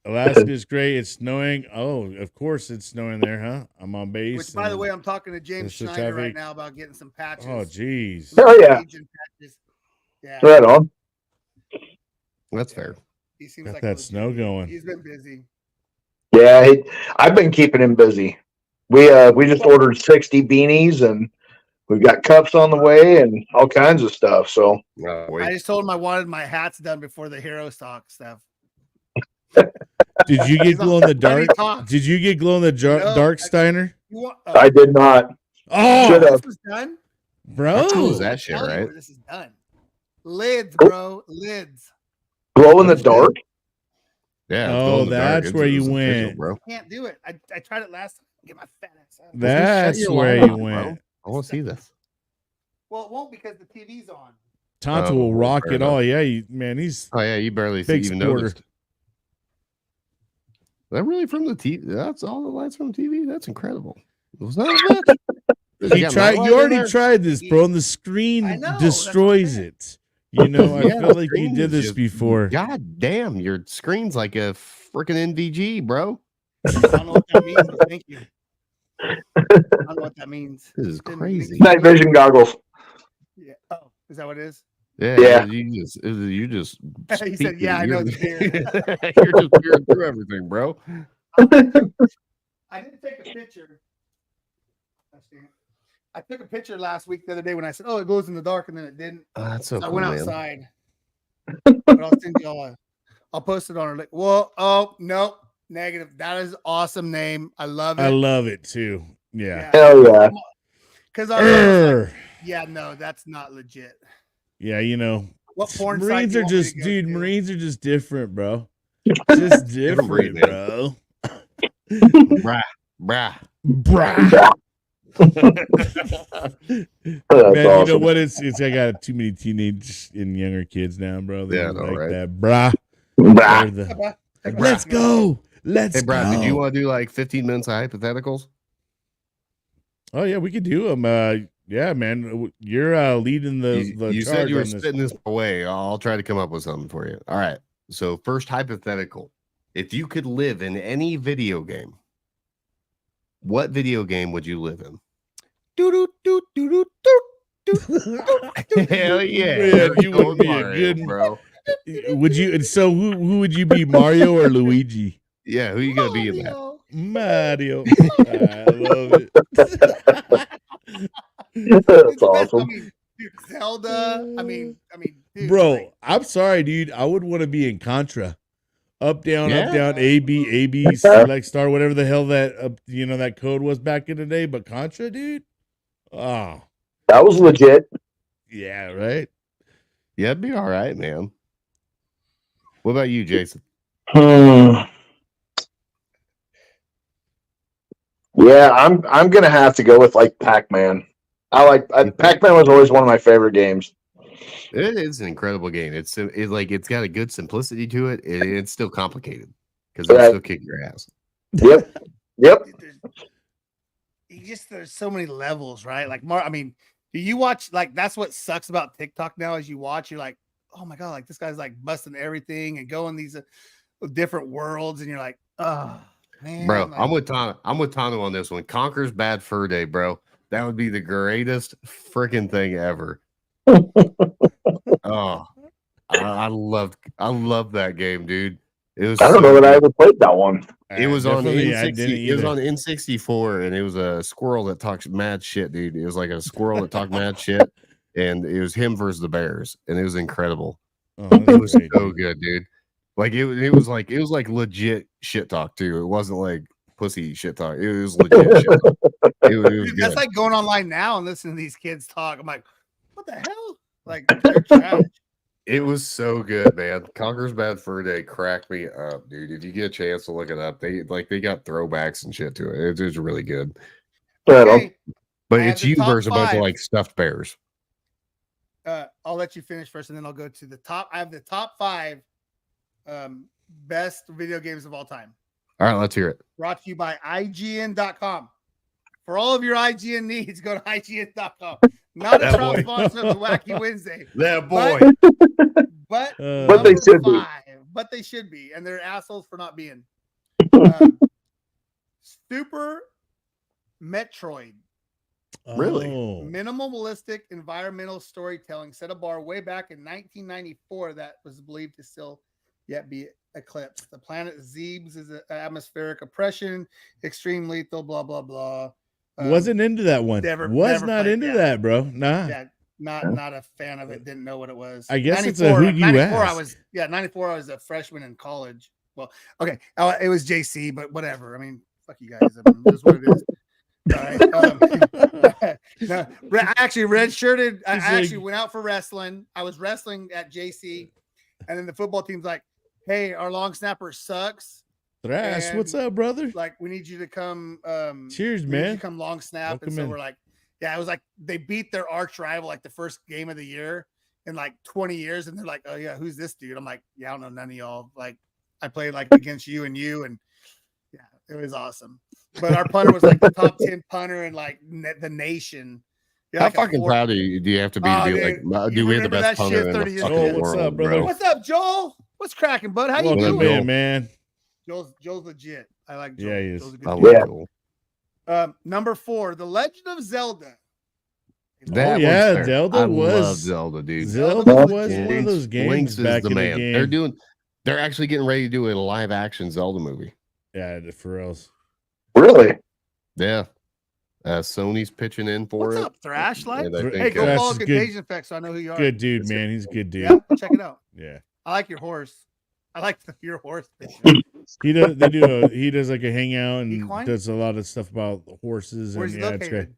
S1: Alaska's great. It's snowing. Oh, of course it's snowing there, huh? I'm on base.
S3: Which, by the
S1: and
S3: way, I'm talking to James
S1: it's the
S3: Schneider right
S1: traffic.
S3: now about getting some patches.
S1: Oh, geez.
S4: Oh, yeah.
S3: Agent patches. Yeah,
S4: Right on.
S2: That's fair.
S3: he seems
S1: Got
S3: like
S1: that
S3: a legit
S1: snow
S3: dude.
S1: going.
S3: He's been busy.
S4: Yeah, I've been keeping him busy. We just ordered 60 beanies and we've got cups on the way and all kinds of stuff. So
S2: Oh,
S3: I
S2: wait.
S3: just told him I wanted my hats done before the hero stock stuff.
S1: Did you get
S3: He's
S1: glow in the
S3: all, "How do you
S1: dark?
S3: talk?"
S1: Did you get glow in the
S3: No,
S1: dark, Steiner?
S3: You want,
S4: I did not. Should
S1: Oh,
S4: have.
S3: this was done.
S1: bro.
S2: How cool is that shit,
S3: Tell you
S2: right?
S3: where this is done. Lids, bro. Lids.
S4: Glow in the
S2: Oh, shit.
S4: dark.
S2: Yeah. It's
S1: Oh,
S2: glow in the dark.
S1: that's
S2: It's-
S1: where you
S2: it's official,
S1: went.
S2: bro.
S3: Can't do it. I tried it last time. Get my fat ass out.
S1: That's
S2: Shut your
S1: where
S2: light
S1: you
S2: off,
S1: went.
S2: bro. I want to see this.
S3: Well, it won't because the TV's on.
S1: Tonto
S2: Oh,
S1: will
S2: well,
S1: rock
S2: fair
S1: it all. Yeah, man, he's
S2: Oh yeah, you barely
S1: Big
S2: even
S1: supporter.
S2: noticed. That really from the TV? That's all the lights from TV. That's incredible. Was that a bitch?
S1: he
S2: got
S1: tried.
S2: nightlight
S1: You
S2: in
S1: already
S2: there?
S1: tried this, bro, and the screen
S3: I know, that's what I'm
S1: destroys
S3: saying.
S1: it. You know, I
S2: Yeah,
S1: felt like you
S2: screen
S1: did
S2: is
S1: this
S2: just-
S1: before.
S2: God damn, your screen's like a freaking NVG, bro.
S3: I don't know what that means, but thank you. I don't know what that means.
S2: This is
S3: Didn't-
S2: crazy.
S4: Night vision goggles.
S3: Yeah. Oh, is that what it is?
S2: Yeah,
S4: Yeah.
S2: you just.
S3: He said, "Yeah, I know it's beer."
S2: You're just peering through everything, bro.
S3: I did take a picture. I took a picture last week the other day when I said, "Oh, it glows in the dark," and then it didn't.
S2: That's so
S3: So I
S2: cool,
S3: went
S2: man.
S3: outside. But I'll send y'all. I'll post it on our. Well, oh no, negative. That is awesome name. I love it.
S1: I love it too. Yeah.
S4: Hell yeah.
S3: Because I was like,
S1: Err.
S3: yeah, no, that's not legit.
S1: Yeah, you know,
S3: What porn site
S1: Marines
S3: do you
S1: are
S3: want me
S1: just,
S3: to go
S1: dude.
S3: to?
S1: Marines are just different, bro. Just different,
S2: breed, man.
S1: bro.
S2: Brah, brah.
S1: Brah.
S4: That's
S1: Man, you know
S4: awesome.
S1: what? It's I got too many teenage and younger kids now, bro. They
S2: Yeah, I know,
S1: like
S2: right?
S1: that, brah.
S4: Bah.
S1: Or the,
S3: Hey,
S1: let's go. Let's
S2: Hey, Brad,
S1: go.
S2: did you want to do like 15 minutes of hypotheticals?
S1: Oh yeah, we could do them. Yeah, man, you're leading the
S2: You
S1: charge
S2: said you were
S1: on this.
S2: spitting this away. I'll try to come up with something for you. All right. So, first hypothetical. If you could live in any video game, what video game would you live in? Hell yeah.
S1: Man,
S2: That's
S1: you
S2: going
S1: would be a
S2: Mario,
S1: good-
S2: bro.
S1: Would you? And so who would you be, Mario or Luigi?
S2: Yeah, who you gonna be in that?
S1: Mario. I love it.
S4: That's awesome.
S3: I mean, dude, Zelda. I mean, dude,
S1: Bro,
S3: like,
S1: I'm sorry, dude. I would want to be in Contra. Up, down,
S2: Yeah.
S1: up, down, A, B, select star, whatever the hell that that code was back in the day. But Contra, dude. Oh,
S4: That was legit.
S1: yeah, right.
S2: Yeah, it'd be all right, man. What about you, Jason?
S4: Yeah, I'm gonna have to go with like Pac-Man. Pac-Man was always one of my favorite games.
S2: It is an incredible game. It's got a good simplicity to it. It's still complicated because it'll
S4: Right.
S2: still kick your ass.
S4: Yep. Yep.
S3: dude, there's so many levels, right? Like, I mean, do you watch, like, that's what sucks about TikTok now is you watch, you're like, oh my God, like this guy's like busting everything and going these different worlds. And you're like, oh man.
S2: Bro,
S3: like,
S2: I'm with Tano on this one. Conker's Bad Fur Day, bro. That would be the greatest freaking thing ever. Oh, I loved that game, dude. It was.
S4: I don't
S2: so
S4: know that I
S2: good.
S4: ever played that one.
S2: It was on
S1: Definitely, I
S2: N60.
S1: didn't
S2: It was
S1: either.
S2: on N64, and it was a squirrel that talks mad shit, dude. It was like a squirrel that talked mad shit, and it was him versus the bears, and it was incredible.
S1: Oh,
S2: It
S1: that's
S2: was
S1: great,
S2: so
S1: dude.
S2: good, dude. Like it was like legit shit talk too. It wasn't like pussy shit talk. It was legit shit talk. It was
S3: dude, that's
S2: good.
S3: like going online now and listening to these kids talk. I'm like, what the hell? Like, they're trash.
S2: It was so good, man. Conker's Bad Fur Day cracked me up, dude. If you get a chance to look it up, they got throwbacks and shit to it. It was really good.
S4: Right on.
S3: Okay,
S2: But
S3: I have
S2: it's
S3: the
S2: you
S3: top
S2: versus a bunch of
S3: 5.
S2: like stuffed bears.
S3: I'll let you finish first, and then I'll go to the top. I have the top 5 best video games of all time.
S2: All right, let's hear it.
S3: Brought to you by IGN.com. For all of your IGN needs, go to IGN.com. Not a
S2: That
S3: proud
S2: boy.
S3: sponsor of the Wacky Wednesday.
S2: That
S3: boy. But
S4: But they should be.
S3: but they should be, and they're assholes for not being. Super Metroid.
S2: Really?
S1: Oh.
S3: Minimalistic environmental storytelling set a bar way back in 1994 that was believed to still yet be eclipsed. The planet Zebes is an atmospheric oppression, extreme lethal, blah, blah, blah.
S1: Wasn't into that one.
S3: never
S1: not
S3: played,
S1: into that, bro. Nah.
S3: Yeah, not a fan of it. Didn't know what it was.
S1: I guess it's a who you
S3: 94,
S1: ask.
S3: 94. I was a freshman in college. Well, okay, it was JC, but whatever. I mean, fuck you guys. I mean, this is what it is. All right. No, I actually redshirted. I actually went out for wrestling. I was wrestling at JC, and then the football team's like, "Hey, our long snapper sucks.
S1: Thrash,
S3: And,
S1: what's up, brother?
S3: Like, we need you to come.
S1: Cheers,
S3: we need you
S1: man.
S3: to come long snap."
S1: Welcome
S3: and so
S1: in.
S3: we're like, yeah, it was like they beat their arch rival like the first game of the year in like 20 years, and they're like, "Oh yeah, who's this dude?" I'm like, "Yeah, I don't know none of y'all. Like, I played like against you, and yeah, it was awesome." But our punter was like the top 10 punter in like the nation.
S2: How
S3: Like
S2: fucking proud do you have to be to be
S3: dude,
S2: like,
S3: you
S2: dude, we had the
S3: remember
S2: best
S3: that shit
S2: punter in
S3: 30
S2: the
S3: years
S2: fucking
S3: ago?
S1: Joel, what's
S2: world,
S1: up, brother?
S2: bro.
S3: What's up, Joel? What's cracking, bud? How you
S2: Welcome
S3: doing?
S2: in,
S1: man.
S3: Joel's legit. I like Joel.
S1: Yeah, he is.
S3: Joel's a good
S2: I
S3: dude.
S2: love Joel.
S3: Number 4, The Legend of Zelda.
S2: That one's
S1: yeah,
S2: fair.
S1: Zelda
S2: I
S1: was-
S2: love Zelda, dude.
S1: Zelda
S3: was
S1: was
S3: legit.
S1: one of those games
S2: Lynx
S1: back
S2: is the
S1: in
S2: man.
S1: the game.
S2: They're actually getting ready to do a live action Zelda movie.
S1: Yeah, for reals.
S4: Really?
S2: Yeah. Sony's pitching in for
S3: What's
S2: it.
S3: up, Thrash? Like,
S2: And I
S1: Hey,
S2: think,
S3: hey, go
S1: Thrash
S3: follow
S1: is good.
S3: Contagion Effect so I know who you are.
S1: Good dude, man. He's a good dude.
S3: Yeah, check it out.
S1: Yeah.
S3: I like your horse. I like your horse picture.
S1: He does like a hangout and
S3: Equine?
S1: does a lot of stuff about horses.
S3: Where's
S1: and
S3: he
S1: yeah, it's great.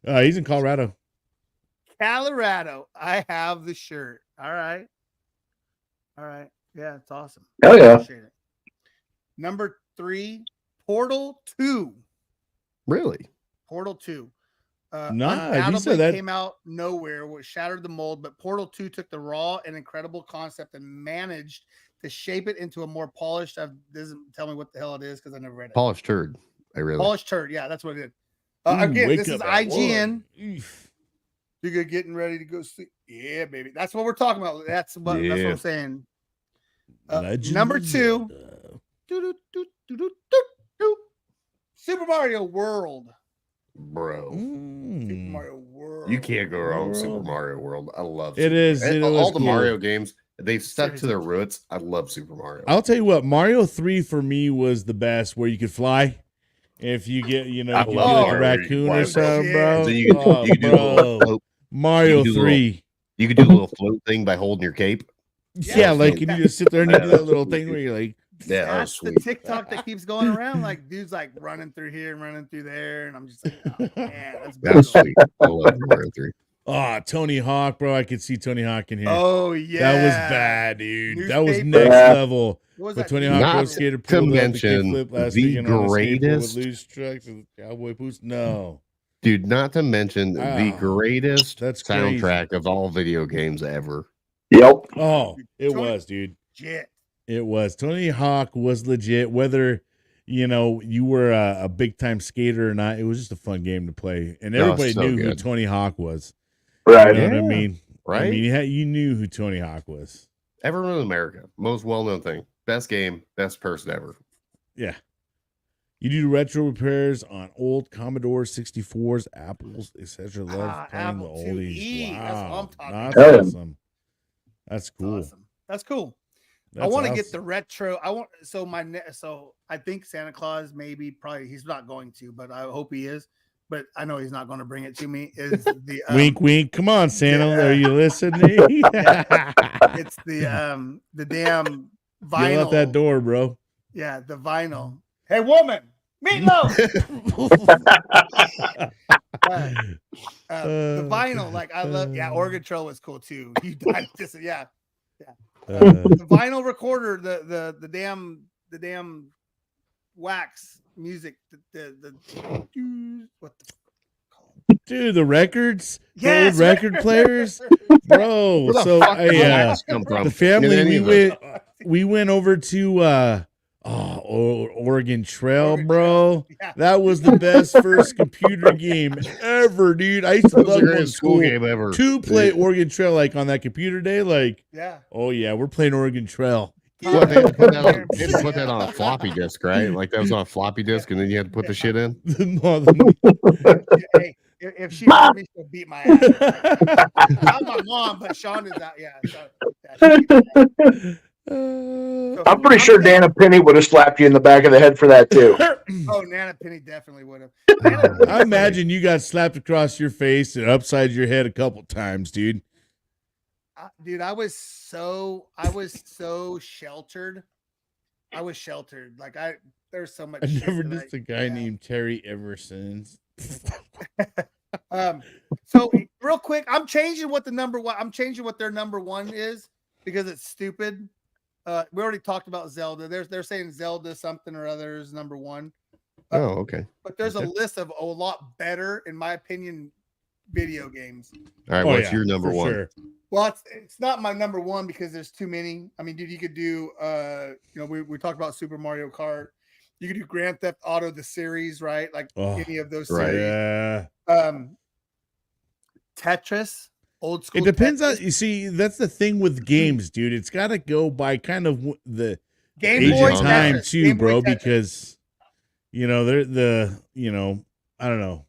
S3: located?
S1: He's in Colorado.
S3: Colorado. I have the shirt. All right. Yeah, it's awesome.
S4: Hell yeah.
S3: Appreciate it. Number 3, Portal 2.
S2: really?
S3: Portal 2.
S1: Nah, you
S3: Undoubtedly
S1: said that-
S3: came out nowhere, which shattered the mold, but Portal 2 took the raw and incredible concept and managed to shape it into a more polished. Doesn't tell me what the hell it is because I never read it.
S2: Polished turd.
S3: Polished turd. Yeah, that's what it is.
S1: Ooh,
S3: Again,
S1: wake
S3: this is
S1: up at
S3: IGN.
S1: one. Oof.
S3: You're good getting ready to go sleep. Yeah, baby. That's what we're talking about. That's what I'm saying.
S1: Legend
S3: Number
S1: of
S3: 2.
S1: Zelda.
S3: Super Mario World.
S2: Bro.
S3: Super
S1: Mm.
S3: Mario World.
S2: You can't go wrong with Super
S1: World.
S2: Mario World. I love
S1: It is.
S2: And
S1: It
S2: all
S1: was
S2: the
S1: cool.
S2: Mario games, they've stuck to
S3: Seriously.
S2: their roots. I love Super Mario.
S1: I'll tell you what, Mario 3 for me was the best, where you could fly. If you get, you
S2: I
S1: could get
S2: love
S1: like a
S2: Mario.
S1: raccoon or
S3: Wow.
S1: something, bro.
S2: So you could do a
S1: bro.
S2: little float.
S1: Mario
S2: you could do a
S1: 3.
S2: You could do a little float thing by holding your cape.
S1: Yeah, like, and you just sit there and you do that little thing where you're like,
S2: Yeah, that was
S3: That's the
S2: sweet.
S3: TikTok that keeps going around. Like, dude's like running through here and running through there. And I'm just like, oh, man, that's
S2: That was
S3: brutal.
S2: sweet. I love Mario 3.
S1: oh, Tony Hawk, bro. I could see Tony Hawk in here.
S3: Oh, yeah.
S1: That was bad, dude. That was
S3: Newspaper.
S1: next
S4: Yeah.
S1: level.
S3: What was
S1: But
S3: that?
S1: Tony
S3: dude?
S1: Hawk
S2: Not
S1: Pro Skater
S2: to
S1: pulled up the
S2: mention
S1: kickflip last
S2: the
S1: weekend on a skateboard
S2: greatest-
S1: with loose trucks and cowboy boots. No,
S2: Dude, not to mention the
S1: Ah,
S2: greatest
S1: that's crazy.
S2: soundtrack of all video games ever.
S4: Yep.
S1: oh, it
S3: Tony-
S1: was, dude.
S3: Shit.
S1: It was. Tony Hawk was legit. Whether you were a big time skater or not, it was just a fun game to play, and
S2: Oh,
S1: everybody
S2: so
S1: knew who
S2: good.
S1: Tony Hawk was.
S4: Right.
S1: You know what I
S2: Yeah.
S1: mean?
S2: Right?
S1: I mean, you knew who Tony Hawk was.
S2: Everyone in America. Most well-known thing. Best game, best person ever.
S1: Yeah. You do retro repairs on old Commodore 64s, Apples, etc. Love playing
S3: Apple
S1: the oldies.
S3: IIe. That's what I'm
S1: Wow,
S3: talking
S1: that's
S4: about.
S1: awesome. That's cool.
S3: Awesome. That's cool. I
S1: That's
S3: want to get
S1: awesome.
S3: the retro. So I think Santa Claus probably he's not going to, but I hope he is. But I know he's not going to bring it to me. Is the
S1: Wink, wink. Come on, Santa.
S3: yeah.
S1: Are you listening?
S3: It's the damn vinyl.
S1: Get out that door, bro.
S3: Yeah, the vinyl. Hey, woman, meatloaf. The vinyl, like I love. Yeah, Oregon Trail was cool too. You died just yeah. The vinyl recorder, the damn wax music, the what the
S1: Dude, the records,
S3: Yes,
S1: the old record players, bro.
S2: Where the
S1: So
S2: fuck did
S1: I,
S2: that come from?
S1: the family
S2: In any of us?
S1: we went over to Oregon Trail,
S3: Oregon
S1: bro.
S3: Trail, yeah.
S1: That was the best first computer game ever, dude. I used to
S2: That was
S1: love
S2: the
S1: going to
S2: greatest school
S1: school
S2: game ever.
S1: to play Oregon Trail, like on that computer day. Like,
S3: Yeah.
S1: oh yeah, we're playing Oregon Trail.
S2: Well, they had to put that on. They had to put that on a floppy disk, right? Like that was on a floppy disk, and then you had to put the shit in.
S3: Hey, if she heard me, she'll beat my ass. Not my mom, but Sean is out. Yeah.
S4: I'm pretty sure Dana Penny would have slapped you in the back of the head for that too.
S3: Oh, Nana Penny definitely would have.
S1: I imagine you got slapped across your face and upside your head a couple times, dude.
S3: Dude, I was so sheltered. I was sheltered. Like there's so much.
S1: I
S3: shit
S1: never
S3: that
S1: just a guy named Terry Everson.
S3: So real quick, I'm changing what their number one is because it's stupid. We already talked about Zelda. They're saying Zelda something or other is number one.
S2: Oh, okay.
S3: But there's a list of a lot better, in my opinion, video games.
S2: All right, what's your number one?
S1: Sure.
S3: Well, it's not my number one because there's too many. I mean, dude, you could do we talked about Super Mario Kart. You could do Grand Theft Auto the series, right? Like any of those series.
S1: Yeah.
S3: Tetris, old school.
S1: It depends
S3: Tetris.
S1: on, you see, that's the thing with games, dude. It's got to go by kind of the
S3: Game
S1: age
S3: Boy
S1: of time
S3: Tetris.
S1: too,
S3: Game Boy
S1: bro,
S3: Tetris.
S1: because they're I don't know.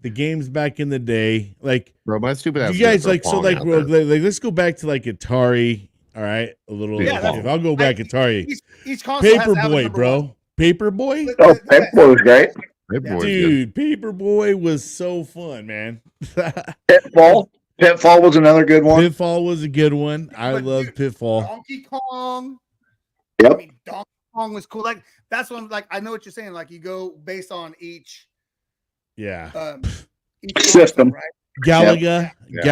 S1: The games back in the day, like,
S2: Bro, my stupid ass.
S1: you guys like, so like, bro, like, let's go back to like Atari. All right, a little.
S2: Yeah,
S1: if I'll go back, Atari.
S3: Each console has to have a
S1: Paperboy,
S3: number
S1: bro.
S3: one.
S1: Paperboy,
S4: Oh, Paperboy was great.
S1: dude. Paperboy was so fun, man.
S4: Pitfall was another good one.
S1: Pitfall was a good one. I
S3: But,
S1: love
S3: dude,
S1: Pitfall.
S3: Donkey Kong.
S4: Yep.
S3: I mean, Donkey Kong was cool. Like that's one. Like I know what you're saying. Like you go based on each.
S1: Yeah.
S3: Each
S4: System.
S3: console, right?
S1: Galaga,
S2: Yep.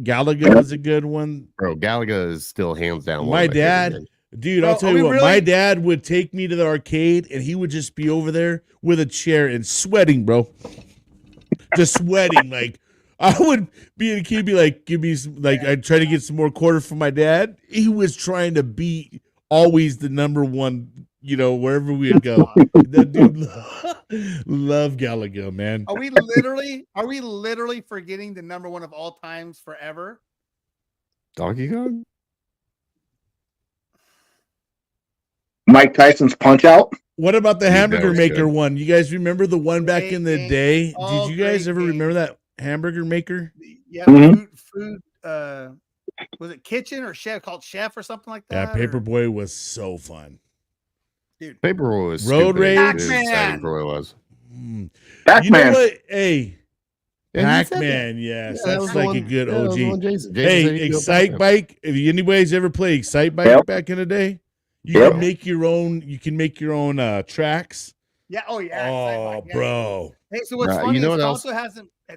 S1: Galaga was a good one.
S2: Bro, Galaga is still hands down. one
S1: My
S2: of favorite
S1: dad,
S2: games.
S1: dude,
S3: Bro,
S1: I'll tell
S3: are
S1: you
S3: we
S1: what,
S3: really-
S1: my dad would take me to the arcade and he would just be over there with a chair and sweating, bro. Just sweating. Like, I would be a kid, be like, give me some, like, I'd try to get some more quarter from my dad. He was trying to be always the number one, wherever we would go. That dude love Galaga, man.
S3: Are we literally forgetting the number one of all times forever?
S2: Donkey Kong?
S4: Mike Tyson's Punch Out.
S1: What about the
S2: Dude, that
S1: hamburger
S2: was
S1: maker
S2: good.
S1: one? You guys remember the one back in the
S3: Great
S1: day?
S3: games. All
S1: Did you guys
S3: great
S1: ever
S3: games.
S1: remember that hamburger maker?
S3: Yeah,
S4: Mhm.
S3: food. Was it Kitchen or Chef called Chef or something like
S1: Yeah,
S3: that? or-
S1: Paperboy was so fun.
S3: dude.
S2: Paperboy was
S1: Road
S2: stupid.
S1: Rage.
S2: It was
S3: Pac-Man.
S2: exciting for what it was.
S1: Mm. You
S4: Pac-Man.
S1: know what? Hey,
S2: Yeah, he said
S1: Pac-Man, yes,
S2: that
S1: that's
S2: was the
S1: like
S2: one-
S1: a good
S2: yeah, that was the
S1: OG.
S2: one Jason said he'd
S1: Hey,
S2: do a
S1: Excite
S2: Pac-Man.
S1: Bike. If anybody's ever played Excite Bike
S4: Yep.
S1: back in the day, you
S4: Yep.
S1: can make your own. You can make your own tracks.
S3: Yeah. Oh yeah.
S1: Oh,
S3: yeah.
S1: bro.
S3: Hey, so what's
S2: Right,
S3: funny
S2: you know
S3: is
S2: what else?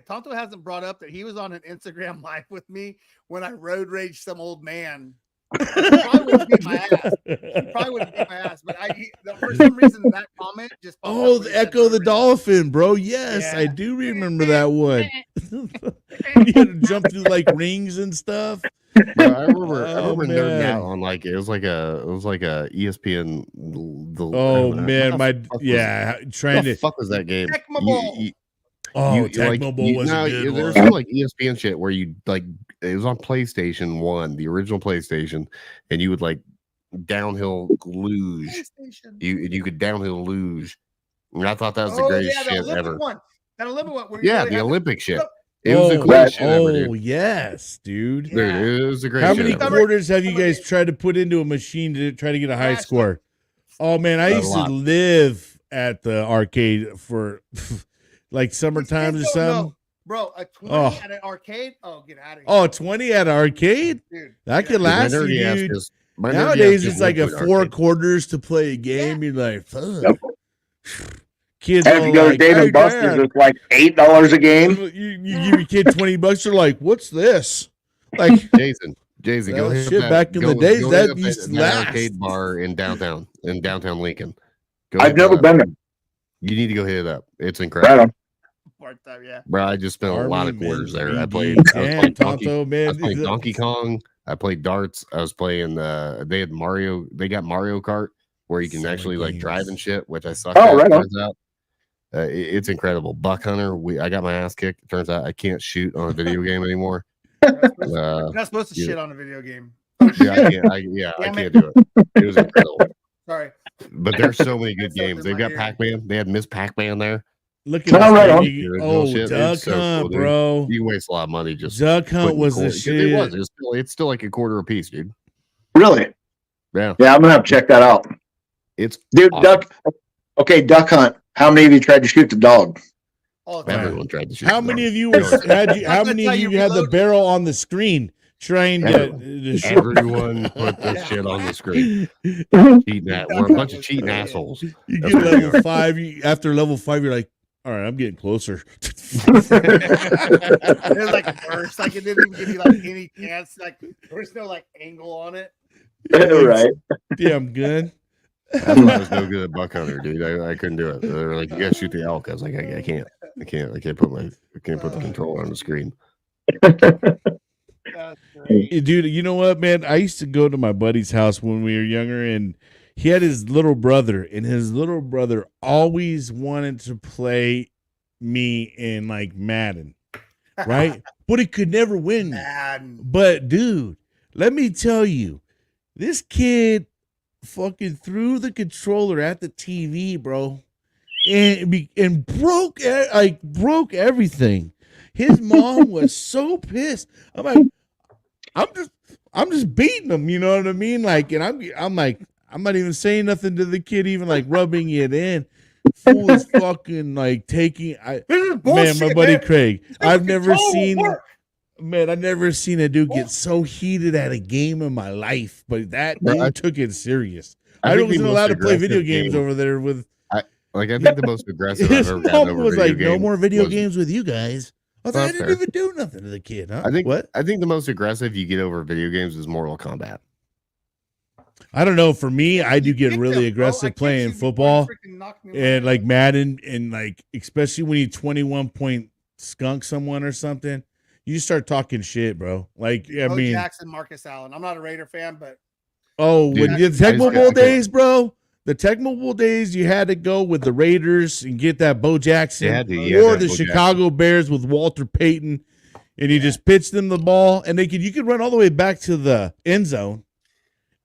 S3: Tonto hasn't brought up that he was on an Instagram live with me when I road raged some old man. He probably would have beat my ass. But for some reason that comment just popped
S1: Oh,
S3: up when
S1: the
S3: he said
S1: Echo the
S3: road rage.
S1: Dolphin, bro. Yes,
S3: Yeah.
S1: I do remember that one. You had to jump through like rings and stuff.
S2: Bro, I remember
S1: Oh,
S2: nerding
S1: man.
S2: out on like it was like a ESPN.
S1: Oh man, trying
S2: What
S1: to.
S2: the fuck was that game?
S3: Tecmo Bowl.
S1: Oh, Tecmo Bowl was a good
S2: There's
S1: one.
S2: some like ESPN shit where you like it was on PlayStation 1, the original PlayStation, and you would like downhill luge.
S3: PlayStation.
S2: You could downhill luge. And I thought that was the
S3: Oh,
S2: greatest
S3: yeah, the
S2: shit
S3: Olympic
S2: ever.
S3: one. That Olympic one. where you
S2: Yeah,
S3: really
S2: the
S3: had to-
S2: Olympic shit.
S3: Look,
S2: It was the
S1: Oh,
S2: coolest shit ever, dude.
S1: yes, dude.
S3: Yeah.
S2: Dude, it was the greatest
S1: How
S2: shit
S1: many
S2: ever.
S1: quarters have you
S3: Some of
S1: guys
S3: it-
S1: tried to put into a machine to try to get a high
S3: Crash
S1: score? Oh man, I
S2: A
S1: used to
S2: lot.
S1: live at the arcade for like summer
S3: These
S1: times or
S3: kids don't know.
S1: something.
S3: Bro, a 20
S1: Oh.
S3: at an arcade? Oh, get out of here.
S1: Oh, 20 at an arcade?
S3: Dude.
S1: That could
S2: Dude, my
S1: last you,
S2: nerdy ass
S1: dude.
S2: just- my nerdy ass
S1: Nowadays,
S2: just
S1: it's like a
S2: went to an
S1: 4
S2: arcade.
S1: quarters to play a game. You're like, fuck.
S4: Yep.
S1: Kids
S4: And if
S1: are
S4: you go
S1: like,
S4: to Dave
S1: "Hey,
S4: and Buster's,
S1: Dad."
S4: it's like $8 a game.
S1: You give your kid $20, you're like, what's this? Like,
S2: Jason, go
S1: That
S2: hit
S1: shit
S2: that,
S1: back in
S2: go,
S1: the days,
S2: go
S1: that
S2: hit up
S1: used to
S2: that
S1: last.
S2: arcade bar in downtown Lincoln. Go
S4: I've
S2: hit
S4: never
S2: that.
S4: been there.
S2: You need to go hit it up. It's
S4: Right
S2: incredible.
S4: on.
S3: Part-time, yeah.
S2: Bro, I just spent a lot of
S1: Army,
S2: quarters
S1: men,
S2: there. I
S1: BB,
S2: played Donkey,
S1: Tonto,
S2: I
S1: man.
S2: was playing Donkey Kong. I played darts. I was playing they had Mario. They got Mario Kart where you can
S1: Summer
S2: actually like drive
S1: games.
S2: and shit, which I suck
S4: Oh,
S2: at.
S4: right on.
S2: Turns out. It's incredible. Buck Hunter. I got my ass kicked. It turns out I can't shoot on a video game anymore.
S3: You're not supposed to
S2: Yeah.
S3: shit on a video game.
S2: Yeah, I can't do it. It was incredible.
S3: Sorry.
S2: But there's so many good
S3: That's something
S2: games.
S3: in
S2: They've
S3: my
S2: got
S3: ear.
S2: Pac-Man. They had Miss Pac-Man there.
S1: Look at
S4: All
S1: this.
S4: right,
S1: man.
S4: on.
S2: The original shit.
S1: Duck
S2: It's so
S1: Hunt,
S2: cool, dude.
S1: bro.
S2: You waste a lot of money just
S1: Duck Hunt
S2: putting
S1: was the
S2: coin- 'cause It was.
S1: shit.
S2: It's still like a quarter a piece, dude.
S4: Really?
S2: Yeah.
S4: Yeah, I'm gonna have to check that out.
S2: It's
S4: Dude,
S2: awesome.
S4: duck. Okay, duck hunt. How many of you tried to shoot the dog?
S3: All the time.
S2: Everyone tried to shoot.
S1: How
S2: the
S1: many
S2: dog.
S1: of you
S2: You know,
S1: was had you? How
S3: That's
S1: many
S3: how
S1: of
S3: you
S1: you had the
S3: reload.
S1: barrel on the screen trying to shoot?
S2: Everyone put this
S3: Yeah.
S2: shit on the screen. Cheating that. We're a
S3: Duck
S2: bunch
S3: Hunt
S2: of cheating
S3: was-
S2: assholes.
S1: You
S2: That's
S1: get
S2: what we
S1: level
S2: are.
S1: 5. After level 5, you're like, all right, I'm getting closer.
S3: It was like burst. Like it didn't even give you like any chance. Like there was no like angle on it.
S4: Right.
S1: Yeah, I'm good.
S2: That's why I was no good at buck hunter, dude. I couldn't do it. They were like, you gotta shoot the elk. I was like, I can't put the controller on the screen.
S3: That's great.
S1: Dude, you know what, man? I used to go to my buddy's house when we were younger, and he had his little brother, and his little brother always wanted to play me in like Madden, right? But he could never win me.
S3: Man.
S1: But dude, let me tell you, this kid fucking threw the controller at the TV, bro, and broke everything. His mom was so pissed. I'm like, I'm just beating him, you know what I mean? Like, and I'm like, I'm not even saying nothing to the kid, even like rubbing it in. Fool is fucking like taking.
S3: This is
S1: Man,
S3: bullshit,
S1: my buddy
S3: man.
S1: Craig,
S3: This
S1: I've never
S3: control
S1: seen.
S3: won't work.
S1: Man, I've never seen a dude get so heated at a game in my life, but that
S2: Bro,
S1: dude
S2: I-
S1: took it serious.
S2: I
S1: I
S2: think the
S1: wasn't
S2: most
S1: allowed to play video
S2: aggressive
S1: games
S2: game-
S1: over there with.
S2: Like I think the most aggressive I've
S1: His
S2: ever gotten
S1: mom
S2: over
S1: was
S2: video
S1: like, "No
S2: games
S1: more video
S2: was-
S1: games with you guys." I was
S2: Well,
S1: like, I
S2: that's
S1: didn't
S2: fair.
S1: even do nothing to the kid. Huh?
S2: I think
S1: What?
S2: I think the most aggressive you get over video games is Mortal Kombat.
S1: I don't know. For me, I do
S3: You
S1: get
S3: kicked
S1: really
S3: him, bro. I
S1: aggressive
S3: kicked
S1: playing
S3: you before you
S1: football
S3: freaking knocked me
S1: and
S3: over.
S1: like Madden, and like especially when you 21-point skunk someone or something, you start talking shit, bro. Like I
S3: Bo
S1: mean,
S3: Jackson, Marcus Allen. I'm not a Raider fan, but
S1: oh,
S2: Dude,
S1: when the
S2: I
S1: Tecmo
S2: just
S1: Bowl
S2: got-
S1: days, bro. The Tecmo Bowl days, you had to go with the Raiders and get that Bo Jackson,
S2: You had to,
S1: or the
S2: Bo
S1: Chicago Bears with Walter Payton, and you just pitch them the ball, and you could run all the way back to the end zone,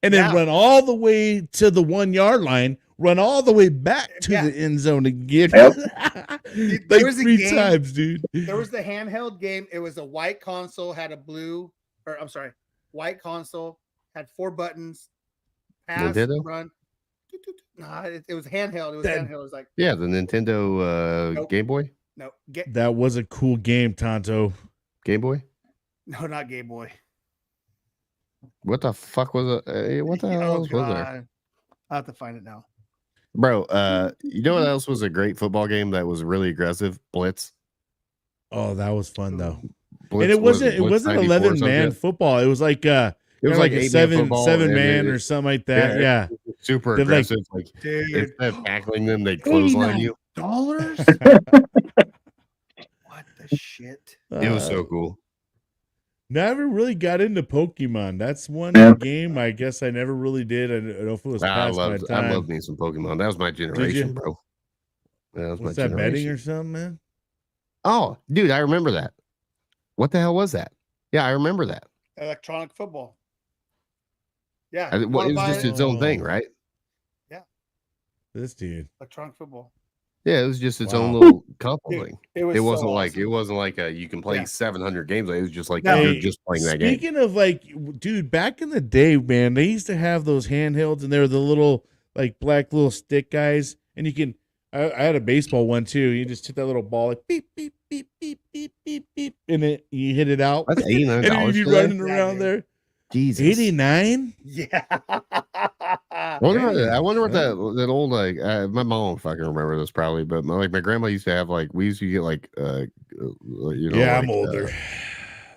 S1: and then
S3: Yeah.
S1: run all the way to the 1-yard line, run all the way back to
S3: Yeah.
S1: the end zone again,
S4: Yep.
S3: There
S1: like
S3: was a
S1: 3
S3: game-
S1: times, dude.
S3: there was the handheld game. It was a white console, had a blue, or I'm sorry, white console, had 4 buttons, pass,
S2: Nintendo?
S3: run. Nah, it was handheld. It was
S1: That-
S3: handheld. It was like,
S2: Yeah, the Nintendo
S3: Nope.
S2: Game Boy.
S3: no,
S1: That was a cool game, Tonto.
S2: Game Boy.
S3: no, not Game Boy.
S2: What the fuck was it? What the hell
S3: Oh,
S2: else was there,
S3: God. I'll have to find it now.
S2: bro? You know what else was a great football game that was really aggressive? Blitz.
S1: Oh, that was fun though.
S2: Blitz
S1: And it wasn't
S2: Blitz 94 or
S1: 11
S2: some
S1: man
S2: shit?
S1: football. It was like
S2: It was
S1: like a
S2: 8-man football,
S1: seven
S2: and
S1: man
S2: it-
S1: or something like that.
S2: yeah,
S1: Yeah.
S2: super
S1: They're like-
S2: aggressive. Like
S3: Dude,
S2: instead of tackling them, they clothesline you.
S3: $89? What the shit?
S2: It was so cool.
S1: Never really got into Pokemon. That's one
S4: Yeah.
S1: game I guess I never really did. I don't know if it was
S2: I
S1: past my
S2: loved
S1: time.
S2: me some Pokemon. That was my generation, bro. Yeah, that was
S1: What's
S2: my
S1: that, betting
S2: generation.
S1: or something, man?
S2: Oh, dude, I remember that. What the hell was that? Yeah, I remember that.
S3: Electronic football. Yeah.
S2: Well, it
S3: wanna
S2: was
S3: buy
S2: just
S3: it?
S2: its own thing, right?
S1: This dude.
S3: Electronic football.
S2: Yeah, it was just its
S1: Wow.
S2: own little console
S3: Dude,
S2: thing.
S3: It was
S2: It
S3: so
S2: wasn't like
S3: awesome.
S2: it wasn't like you can play
S3: Yeah.
S2: 700 games. It was just like
S3: No.
S2: you're
S1: Hey,
S2: just playing that game.
S1: Speaking of like, dude, back in the day, man, they used to have those handhelds, and they were the little like black little stick guys, and you can. I had a baseball one too. You just took that little ball, like beep beep beep beep beep beep beep, and you hit it out,
S2: That's $89
S1: and you'd be
S2: for that?
S1: running around
S3: dude.
S1: there.
S2: Jesus.
S1: 89.
S3: Yeah.
S2: I wonder what that old like my mom fucking remember this probably, but my grandma used to have like we used to get like you know
S1: Yeah,
S2: like,
S1: I'm older.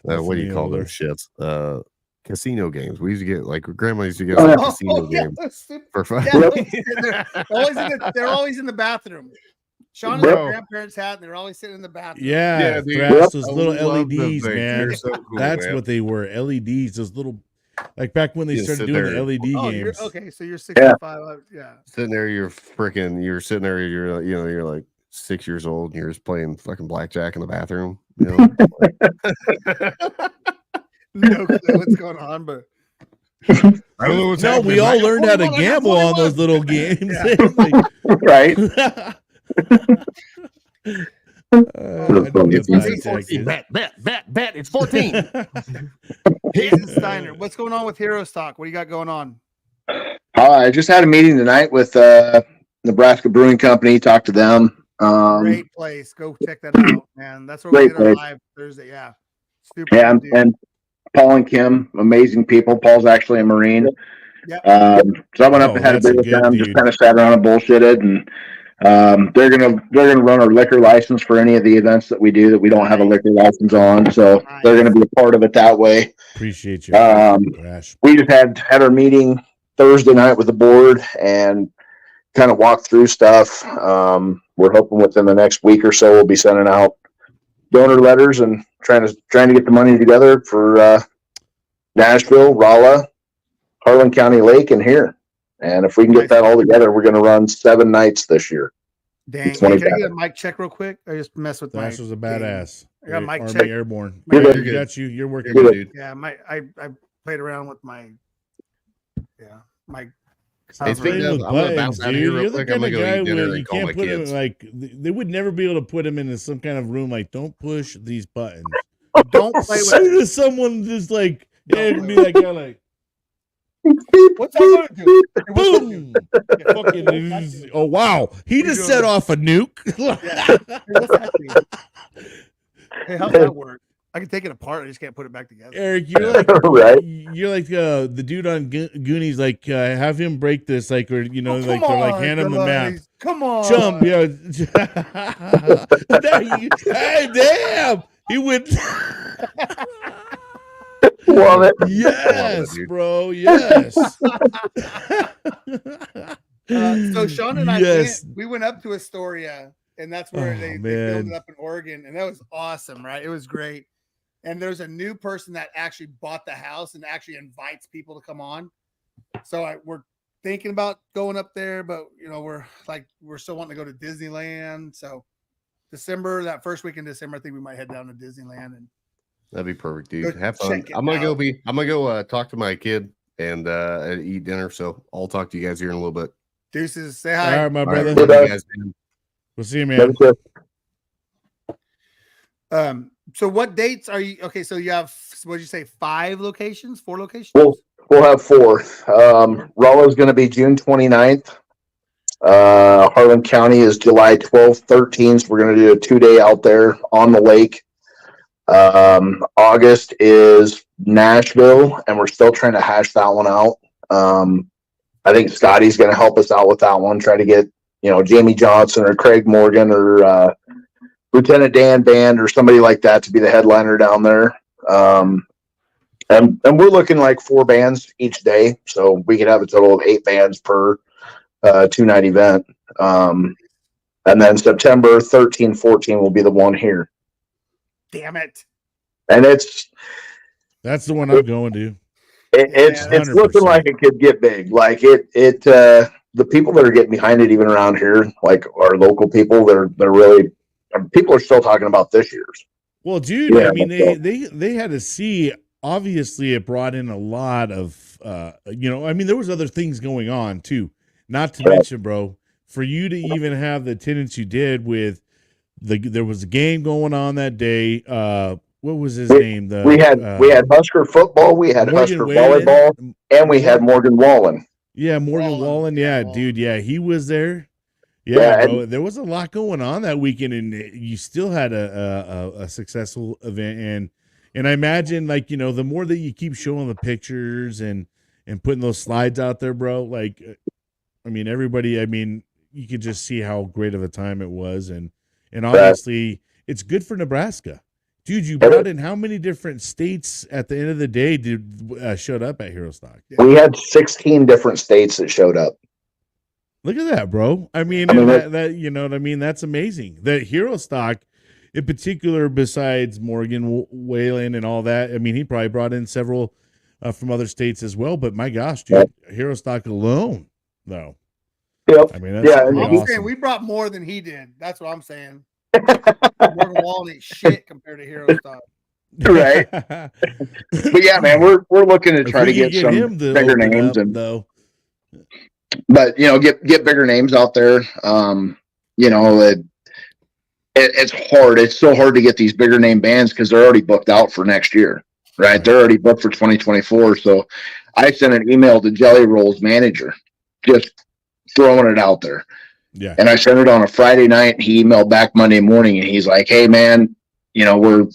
S2: what do you
S1: Definitely
S2: call
S1: older.
S2: those shits? Casino games. We used to get like grandma used to get
S4: Oh,
S2: like
S4: yeah.
S2: casino
S3: yeah,
S2: games
S3: those stupid-
S2: for fun.
S3: yeah, they're they're always in the bathroom. Sean and
S2: Bro.
S3: his grandparents had, and they're always sitting in the bathroom.
S1: Yeah,
S2: Yeah, dude.
S1: Thrash, those
S2: I
S1: little
S2: love them
S1: LEDs,
S2: things.
S1: man.
S2: They're so cool,
S1: That's
S2: man.
S1: what they were. LEDs. Those little, like back when they
S2: You
S1: started
S2: sit
S1: doing
S2: there.
S1: the LED
S3: Oh, you're
S1: games.
S3: okay. So you're 65. Yeah.
S2: Sitting there, you're sitting there, you're like 6 years old, and you're just playing fucking blackjack in the bathroom. You know?
S3: No clue what's going on, but
S2: I don't know what's
S1: No, we
S2: happening.
S1: all
S2: I got
S1: learned how to
S3: 41, I got
S1: gamble on
S3: 41.
S1: those little games.
S4: Right?
S1: I know
S2: It's
S1: what
S2: 14,
S1: blackjack
S2: 14.
S1: is.
S2: Bet. It's 14.
S3: Jason Steiner, what's going on with Hero Stock? What do you got going on?
S4: I just had a meeting tonight with Nebraska Brewing Company. Talked to them.
S3: Great place. Go check that out, man. That's where we
S4: Great
S3: did our
S4: place.
S3: live Thursday. Yeah. Super
S4: Yeah,
S3: good dude.
S4: and Paul and Kim, amazing people. Paul's actually a Marine.
S3: Yep.
S4: So I went up
S1: Oh,
S4: and had a
S1: that's a
S4: beer with
S1: good
S4: them.
S1: dude.
S4: Just kind of sat around and bullshitted, and they're gonna run our liquor license for any of the events that we do that we don't have a liquor license on. So they're gonna be a part of it that way.
S1: Appreciate you, Crash.
S4: We just had our meeting Thursday night with the board and kind of walked through stuff. We're hoping within the next week or so we'll be sending out donor letters and trying to get the money together for Nashville, Rolla, Harlan County Lake, and here. And if we can get that all together, we're going to run 7 nights this year.
S3: Dang. Hey,
S4: 20
S3: can I get a mic check real quick? I just mess with
S1: Dash
S3: my
S1: was a badass.
S3: I got mic
S1: Army
S3: check.
S1: Airborne.
S3: My-
S1: Yeah,
S2: You're
S1: you
S2: good.
S1: got you. You're working.
S2: You're good, dude.
S3: Yeah, I played around with my
S2: Hey, speaking of,
S1: With
S2: I'm gonna
S1: buttons,
S2: bounce out of
S1: dude.
S2: here real
S1: You're the
S2: quick. I'm
S1: kind
S2: gonna
S1: of
S2: go
S1: guy
S2: eat dinner
S1: where you
S2: and call my
S1: can't put him
S2: kids.
S1: like they would never be able to put him into some kind of room like don't push these buttons.
S3: don't play
S1: As
S3: with
S1: soon
S3: it.
S1: as someone just like
S3: Don't
S1: it'd
S3: play
S1: be
S3: with
S1: that guy like
S3: What's that gonna do? Hey, what's that do?
S1: boom. Fucking, oh wow, he just set off a nuke.
S3: Hey, what's that do? Hey, how's that work? I can take it apart. I just can't put it back together.
S1: Eric, you're like
S4: Right.
S1: you're like the dude on Goonies. Like have him break this, like or you know,
S3: Oh,
S1: like
S3: come
S1: they're like
S3: on,
S1: hand him the map.
S3: guys. Come on.
S1: Jump, yeah. Hey, damn! He went.
S4: Love it.
S1: Yes,
S2: dude.
S1: bro. Yes.
S3: So Sean and I
S1: Yes.
S3: we went up to Astoria, and that's where
S1: Oh,
S3: they filmed
S1: man.
S3: it up in Oregon, and that was awesome, right? It was great. And there's a new person that actually bought the house and actually invites people to come on. So we're thinking about going up there, but you know, we're still wanting to go to Disneyland. So December, that first week in December, I think we might head down to Disneyland and
S2: That'd be perfect, dude.
S3: Go
S2: Have fun.
S3: check it
S2: I'm gonna
S3: out.
S2: go talk to my kid and eat dinner. So I'll talk to you guys here in a little bit.
S3: deuces. Say
S1: All
S3: hi.
S1: right, my
S2: All right,
S1: brother.
S2: love you guys, man.
S1: We'll see you, man.
S3: So what dates are you okay? So you have what did you say? 5 locations, 4 locations?
S4: We'll have 4. Rolla's going to be June 29th. Harlan County is July 12th, 13th. We're going to do a 2-day out there on the lake. August is Nashville, and we're still trying to hash that one out. I think Scotty's going to help us out with that one. Try to get Jamie Johnson or Craig Morgan or Lieutenant Dan Band or somebody like that to be the headliner down there. And we're looking like 4 bands each day, so we could have a total of 8 bands per 2-night event. And then September 13, 14 will be the one here.
S3: Damn it.
S4: And
S1: That's the one I'm going to.
S4: it's
S1: 100%.
S4: looking like it could get big. Like the people that are getting behind it, even around here, like our local people, they're really people are still talking about this year's.
S1: Well, dude,
S4: Yeah,
S1: I mean, they had to see. Obviously, it brought in a lot of, I mean, there was other things going on too. Not to mention, bro, for you to even have the attendance you did with there was a game going on that day. What was his name?
S4: We had Husker football, we had
S1: Morgan
S4: Husker
S1: Whalen,
S4: volleyball, and we had Morgan Wallen.
S1: Yeah, Morgan Wallen. Yeah,
S3: Wallen.
S1: dude. Yeah, he was there.
S4: Yeah,
S1: bro. There was a lot going on that weekend, and you still had a successful event. And I imagine, like, the more that you keep showing the pictures and putting those slides out there, bro, like, I mean, everybody, I mean, you could just see how great of a time it was. And obviously, it's good for Nebraska. Dude, you brought in how many different states at the end of the day showed up at Hero Stock?
S4: We had 16 different states that showed up.
S1: Look at that, bro. I mean, that you know what I mean? That's amazing. That Hero Stock, in particular, besides Morgan Whalen and all that, I mean, he probably brought in several from other states as well. But my gosh, dude, Hero Stock alone, though.
S4: Yep.
S1: I mean, that's
S3: I'm
S1: awesome.
S3: saying we brought more than he did. That's what I'm saying. Morgan Wallen ain't shit compared to Hero Stock.
S4: Right. But yeah, man, we're looking to try to get some bigger names and
S1: though.
S4: But get bigger names out there. It's hard. It's so hard to get these bigger name bands because they're already booked out for next year, right? They're already booked for 2024. So I sent an email to Jelly Roll's manager, just throwing it out there.
S1: Yeah.
S4: And I sent it on a Friday night. He emailed back Monday morning, and he's like, "Hey, man, we're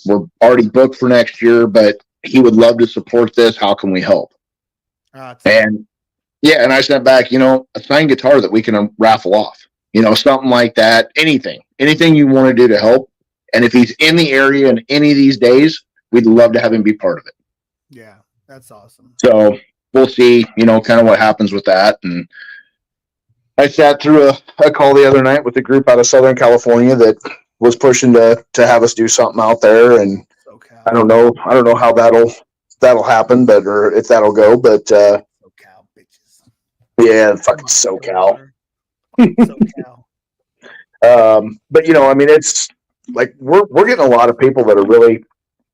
S4: already booked for next year, but he would love to support this. How can we help?" And yeah, and I sent back, a signed guitar that we can raffle off, something like that. Anything you want to do to help. And if he's in the area in any of these days, we'd love to have him be part of it.
S3: Yeah, that's awesome.
S4: So we'll see, kind of what happens with that. And I sat through a call the other night with a group out of Southern California that was pushing to have us do something out there. And I don't know how that'll happen, or if that'll go, but
S3: SoCal bitches.
S4: Yeah, fucking SoCal.
S3: SoCal.
S4: But it's like we're getting a lot of people that are really,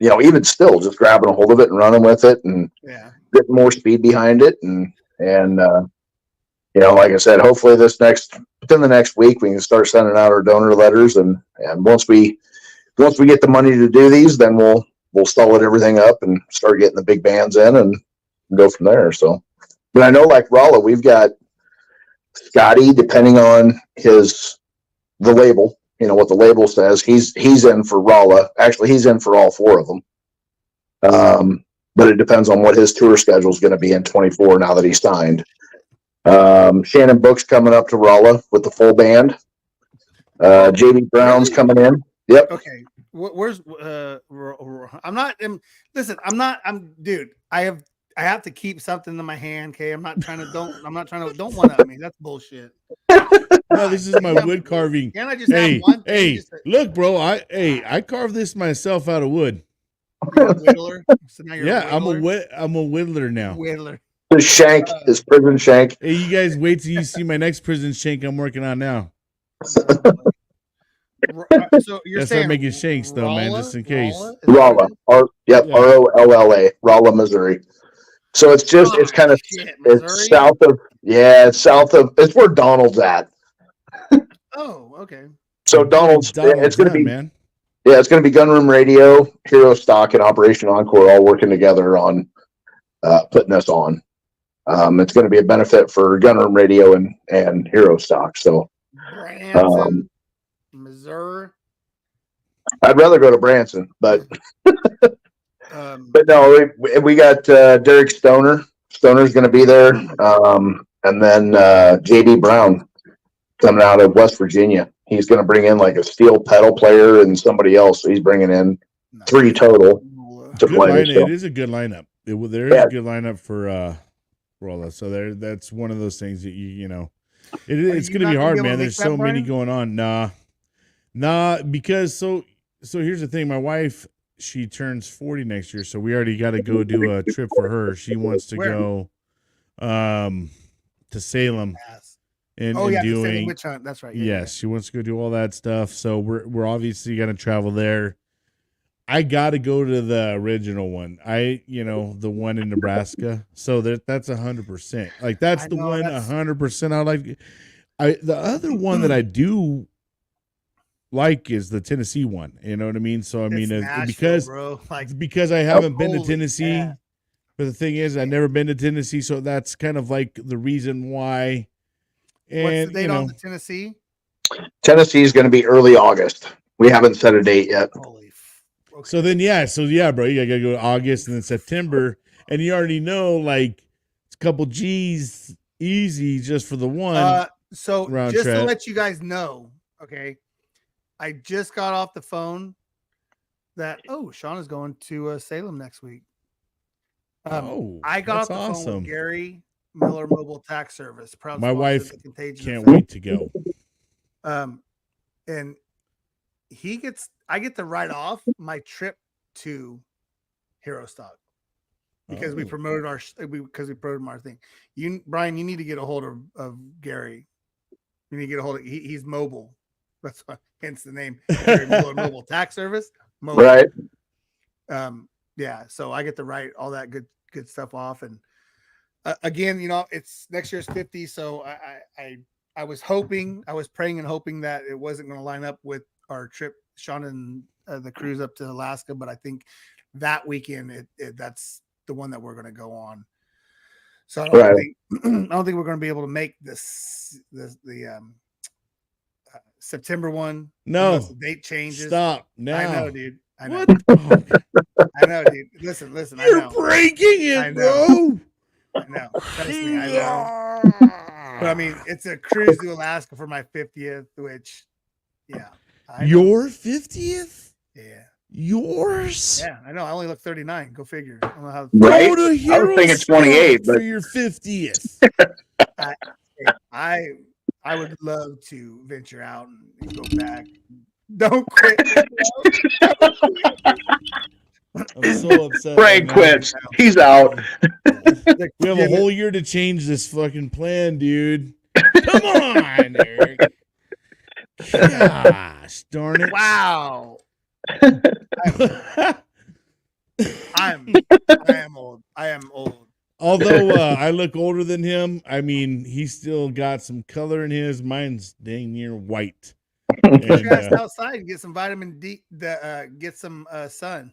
S4: even still just grabbing a hold of it and running with it and getting more speed behind it. And like I said, hopefully within the next week, we can start sending out our donor letters. And once we get the money to do these, then we'll stall everything up and start getting the big bands in and go from there. So, but I know like Rolla, we've got Scotty, depending on the label, what the label says, he's in for Rolla. Actually, he's in for all four of them. But it depends on what his tour schedule is going to be in 24 now that he's signed. Shannon Book's coming up to Rolla with the full band. JD Brown's coming in. Yep.
S3: Okay. Where's dude, I have to keep something in my hand. Okay. I'm not trying to don't one up me. That's bullshit.
S1: No, this is my wood carving.
S3: Can I just have one thing?
S1: Look, bro. I carved this myself out of wood.
S3: You're a whittler? So now you're
S1: I'm a whittler now.
S3: Whittler.
S4: His shank, his prison shank.
S1: Hey, you guys wait till you see my next prison shank I'm working on now.
S3: So you're saying
S1: making shanks though, man, just in case.
S4: Rolla. ROLLA, Rolla, Missouri. So it's just it's kind of it's south of it's where Donald's at.
S3: Oh, okay.
S4: So Donald's it's going to be
S1: man.
S4: Yeah, it's going to be Gunroom Radio, Hero Stock, and Operation Encore all working together on putting us on. It's going to be a benefit for Gunroom Radio and Hero Stock. So,
S3: Branson, Missouri.
S4: I'd rather go to Branson, but but no, we got Derek Stoner. Stoner's going to be there, and then JD Brown coming out of West Virginia. He's going to bring in like a steel pedal player and somebody else. So he's bringing in 3 total to play.
S1: So. It is a good lineup. There is a good lineup for Rolla. So that's one of those things that it's going to be hard, man. There's so many going on. Nah, because so here's the thing. My wife, she turns 40 next year, so we already got to go do a trip for her. She wants to go to Salem. And doing
S3: witch hunt. That's right.
S1: Yes, she wants to go do all that stuff. So we're obviously gonna travel there. I gotta go to the original one. The one in Nebraska. So that's 100%. Like that's the one 100%. I like. The other one that I do like is the Tennessee one. You know what I mean? So I mean, because I haven't been to Tennessee. Yeah. But the thing is, I've never been to Tennessee, so that's kind of like the reason why. And,
S3: what's the date on the Tennessee?
S4: Tennessee is going to be early August. We haven't set a date yet.
S1: Okay. So bro, you gotta go to August and then September, and you already know like it's a couple G's easy just for the one.
S3: So just to let you guys know, okay, I just got off the phone that Sean is going to Salem next week. I got off the phone with Gary Miller Mobile Tax Service.
S1: My wife can't wait to go.
S3: And I get to write off my trip to Hero Stock because we promoted our thing. Brian, you need to get a hold of Gary. You need to get a hold of he's mobile. That's why, hence the name Gary Miller Mobile Tax Service. Mobile.
S4: Right.
S3: Yeah, so I get to write all that good stuff off, and again, it's next year's 50, so I was praying and hoping that it wasn't going to line up with our trip, Sean and the cruise up to Alaska, but I think that weekend that's the one that we're going to go on. So I don't think we're going to be able to make the September one.
S1: No,
S3: unless the date changes.
S1: Stop now.
S3: I know, dude. I know.
S1: What?
S3: I know, dude. Listen.
S1: You're
S3: I know.
S1: breaking it,
S3: I know.
S1: bro.
S3: I know. Trust me, I know. But I mean, it's a cruise to Alaska for my 50th, which, yeah.
S1: Your 50th?
S3: Yeah.
S1: Yours?
S3: Yeah, I know. I only look 39. Go figure. I don't know how.
S4: Right?
S1: Go to
S4: I was
S1: Hero
S4: thinking
S1: Stock
S4: 28, but
S1: for your 50th.
S3: I would love to venture out and go back. Don't quit.
S1: I'm so upset.
S4: Frank quits. He's out.
S1: We have a whole year to change this fucking plan, dude. Come on, Eric. Gosh, darn it.
S3: Wow. I am old. I am old.
S1: Although I look older than him, I mean, he's still got some color in his. Mine's dang near white.
S3: Get your ass outside and get some vitamin D. Get some sun.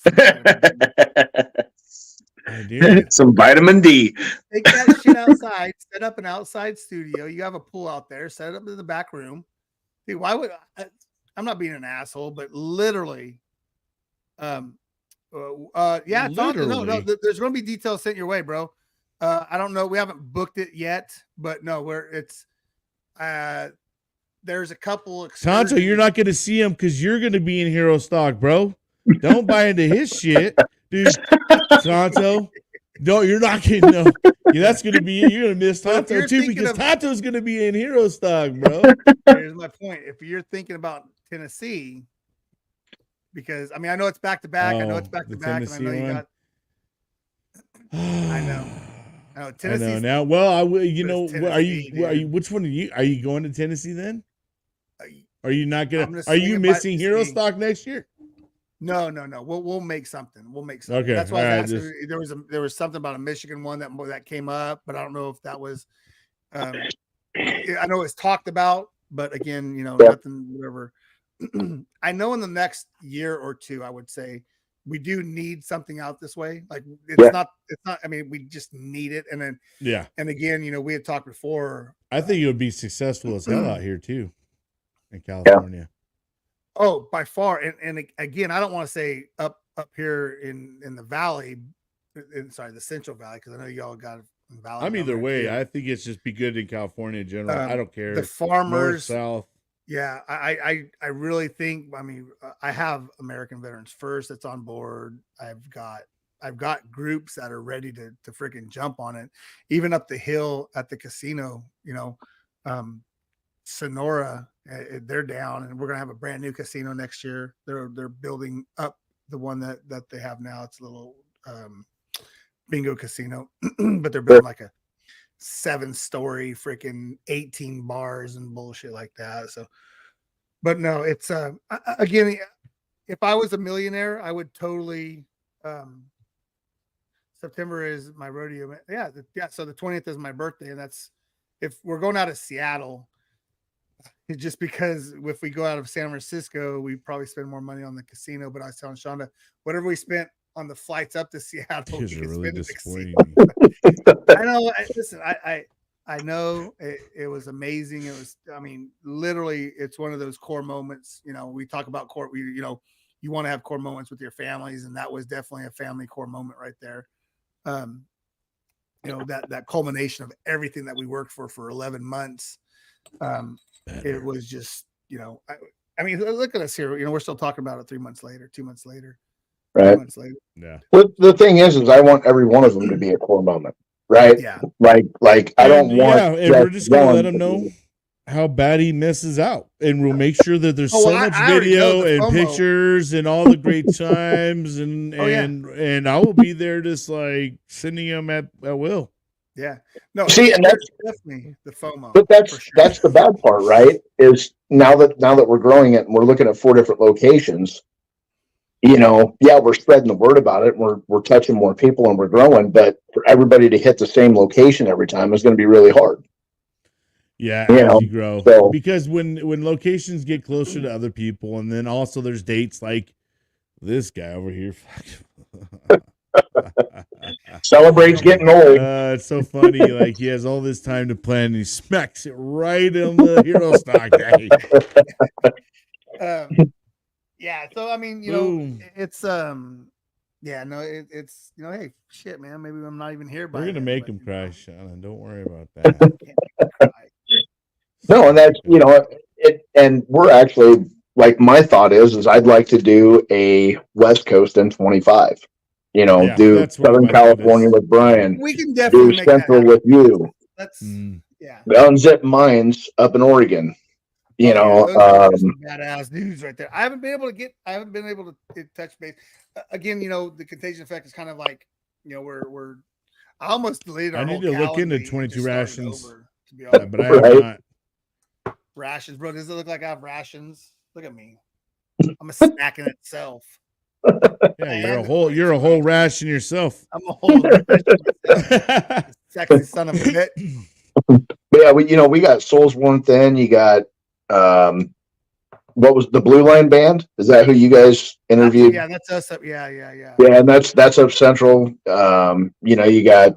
S1: I do.
S4: Some vitamin D.
S3: Take that shit outside. Set up an outside studio. You have a pool out there. Set it up in the back room. Dude, why would I'm not being an asshole, but literally, yeah,
S1: Literally.
S3: no, there's going to be details sent your way, bro. I don't know. We haven't booked it yet, but no, there's a couple.
S1: Tonto, you're not going to see him because you're going to be in Hero Stock, bro. Don't buy into his shit, dude. Tonto, no, you're not going to know. Yeah, that's going to be it. You're going to miss Tonto too because Tonto's going to be in Hero Stock, bro.
S3: Here's my point. If you're thinking about Tennessee, because I mean, I know it's back to back. I know it's back to back, and I know you got. I know. Tennessee.
S1: I know now. Well, you know, are you? Which one are you? Are you going to Tennessee then? Are you not gonna? Are you missing Hero Stock next year?
S3: No. We'll make something. We'll make something.
S1: Okay.
S3: That's why I asked. There was something about a Michigan one that came up, but I don't know if that was. I know it's talked about, but again, nothing. Whatever. I know in the next year or two, I would say we do need something out this way. Like it's not. I mean, we just need it, and then and again, we had talked before.
S1: I think it would be successful as hell out here too, in California.
S3: Oh, by far, and again, I don't want to say up here in the valley, the Central Valley, because I know y'all got a valley.
S1: I'm either way. I think it's just be good in California in general. I don't care.
S3: The farmers,
S1: North, south.
S3: Yeah, I really think. I mean, I have American Veterans First that's on board. I've got groups that are ready to freaking jump on it. Even up the hill at the casino, Sonora, they're down, and we're gonna have a brand new casino next year. They're building up the one that they have now. It's a little bingo casino, but they're building like a 7-story freaking 18 bars and bullshit like that. So, but no, it's again, if I was a millionaire, I would totally. September is my rodeo. Yeah. So the 20th is my birthday, and that's if we're going out of Seattle. Just because if we go out of San Francisco, we probably spend more money on the casino. But I was telling Shonda, whatever we spent on the flights up to Seattle, we could
S1: really
S3: spend
S1: disappointing.
S3: I know. Listen, I know it was amazing. It was, I mean, literally, it's one of those core moments. We talk about core. You want to have core moments with your families, and that was definitely a family core moment right there. That culmination of everything that we worked for 11 months. It was just, I mean, look at us here. We're still talking about it 3 months later, 2 months later,
S4: right?
S3: 3 months later.
S1: Yeah.
S4: Well, the thing is I want every one of them to be a core moment, right?
S3: Yeah.
S4: Like I don't want.
S1: Yeah, and we're just gonna let him know how bad he misses out, and we'll make sure that there's so much video and pictures and all the great times, and I will be there just like sending him at will.
S3: Yeah. No,
S4: see, and that's
S3: definitely the FOMO.
S4: But that's the bad part, right? Is now that we're growing it and we're looking at 4 different locations, yeah, we're spreading the word about it. We're touching more people and we're growing, but for everybody to hit the same location every time is going to be really hard.
S1: Yeah,
S4: You
S1: as
S4: know,
S1: you grow.
S4: so
S1: Because when locations get closer to other people, and then also there's dates like this guy over here.
S4: celebrates getting old.
S1: It's so funny. Like he has all this time to plan, and he smacks it right on the hero stock day.
S3: Yeah. So I mean,
S1: Boom.
S3: it's yeah, no, it's hey, shit, man, maybe I'm not even here.
S1: We're gonna
S3: then,
S1: make
S3: but,
S1: him cry, Shannon. Don't worry about that.
S3: can't make me cry.
S4: No, and that's and we're actually like my thought is I'd like to do a West Coast in 25.
S1: Yeah,
S4: Do
S1: that's one of
S4: Southern
S1: my
S4: California
S1: goals.
S4: with Brian,
S3: We can
S4: do
S3: definitely make that
S4: Central
S3: happen.
S4: with you,
S3: That's
S1: Mm.
S3: yeah.
S4: unzip mines up in Oregon.
S3: Oh, yeah, those are some badass dudes right there. I haven't been able to touch base. Again, the contagion effect is kind of like, we're I almost deleted our
S1: I need
S3: whole
S1: to look into
S3: Calendly and
S1: 22
S3: just started
S1: rations,
S3: over, to be honest.
S1: but I have
S4: Right.
S1: not.
S3: Rations, bro. Does it look like I have rations? Look at me. I'm a snack in itself.
S1: Yeah, you're a whole ration yourself.
S3: I'm a whole ration myself. Sexy son of a bitch.
S4: But yeah, we got Souls Worn Thin. You got what was the Blue Line Band? Is that who you guys interviewed?
S3: That's us up. Yeah.
S4: Yeah, and that's up Central. You got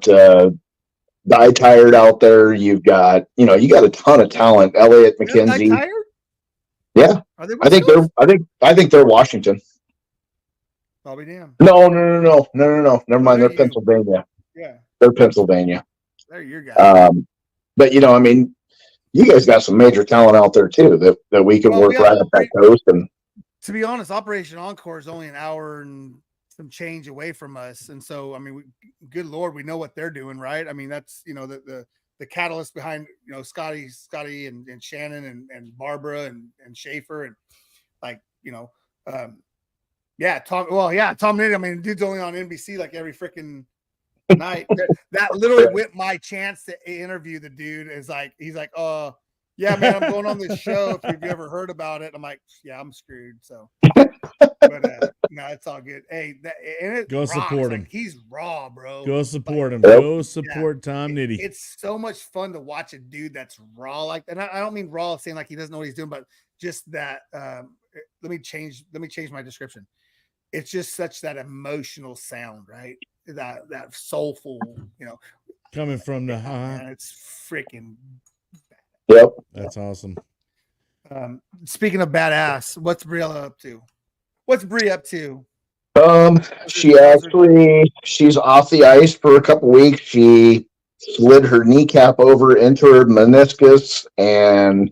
S4: Die Tired out there. You've got you got a ton of talent. Elliot McKenzie.
S3: Die Tired?
S4: Yeah,
S3: Are they?
S4: I think they're Washington.
S3: I'll be damned.
S4: No. Never mind. They're
S3: you.
S4: Pennsylvania.
S3: Yeah,
S4: They're Pennsylvania.
S3: they're your guys.
S4: But I mean, you guys got some major talent out there too that we can work right up that coast. And
S3: to be honest, Operation Encore is only an hour and some change away from us, and so I mean, good Lord, we know what they're doing, right? I mean, that's the catalyst behind Scotty and Shannon and Barbara and Schaefer and Tom. Well, yeah, Tom Nitty. I mean, dude's only on NBC like every freaking night. That literally whipped my chance to interview the dude. He's like, oh, yeah, man, I'm going on this show. If you've ever heard about it, I'm like, yeah, I'm screwed. So, but no, it's all good. Hey,
S1: go support him.
S3: Like, he's raw, bro.
S1: Go support him. Go support Tom Nitty.
S3: It's so much fun to watch a dude that's raw like that. And I don't mean raw saying like he doesn't know what he's doing, but just that. Let me change my description. It's just such that emotional sound, right? That soulful,
S1: coming from the
S3: it's freaking
S4: bad. Yep,
S1: that's awesome.
S3: Speaking of badass, what's Briella up to? What's Brie up to?
S4: She's off the ice for a couple weeks. She slid her kneecap over into her meniscus and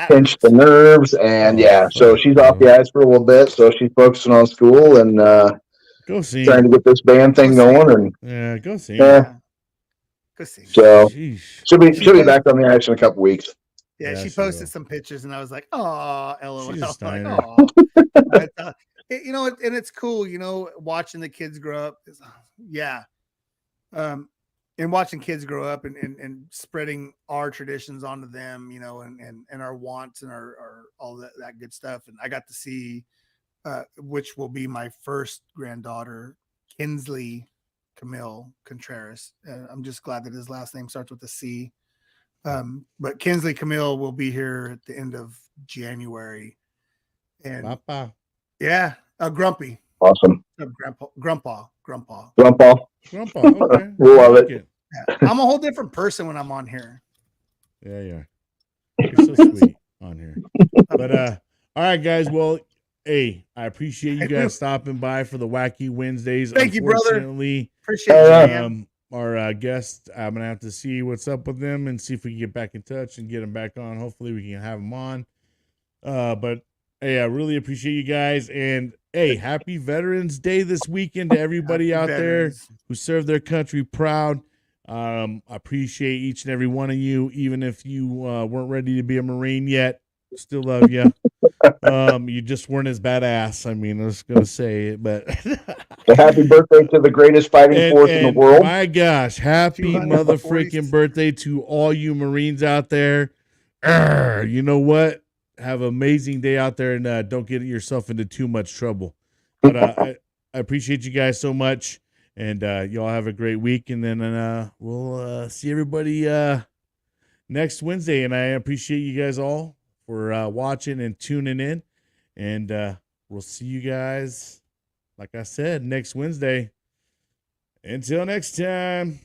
S4: pinched the nerves, and so she's off the ice for a little bit. So she's focusing on school and
S1: go see
S4: trying to get this band thing going. And
S1: go see.
S3: Go see.
S4: So she'll be back on the ice in a couple weeks.
S3: Yeah, she posted some pictures, and I was like, "Oh, LOL." Like, "Oh." And it's cool, watching the kids grow up. And watching kids grow up and spreading our traditions onto them, and our wants and our all that good stuff. And I got to see, which will be my first granddaughter, Kinsley Camille Contreras. I'm just glad that his last name starts with a C. But Kinsley Camille will be here at the end of January. And
S1: Papa.
S3: Yeah, Grumpy.
S4: Awesome.
S3: Grandpa.
S1: Okay.
S4: We love it.
S3: Yeah. I'm a whole different person when I'm on here.
S1: Yeah. You're so sweet on here. But all right, guys. Well, hey, I appreciate you guys stopping by for the Wacky Wednesdays.
S3: Thank you, brother.
S1: Appreciate you. Our guest, I'm gonna have to see what's up with them and see if we can get back in touch and get them back on. Hopefully, we can have them on. But hey, I really appreciate you guys, and hey, happy Veterans Day this weekend to everybody out there who served their country proud. I appreciate each and every one of you, even if you weren't ready to be a Marine yet. Still love you. You just weren't as badass. I mean, I was gonna say it, but
S4: happy birthday to the greatest fighting force in the world.
S1: My gosh, happy motherfucking birthday to all you Marines out there. You know what? Have an amazing day out there, and don't get yourself into too much trouble. But I appreciate you guys so much, and y'all have a great week. And then we'll see everybody next Wednesday. And I appreciate you guys all for watching and tuning in. And we'll see you guys, like I said, next Wednesday. Until next time.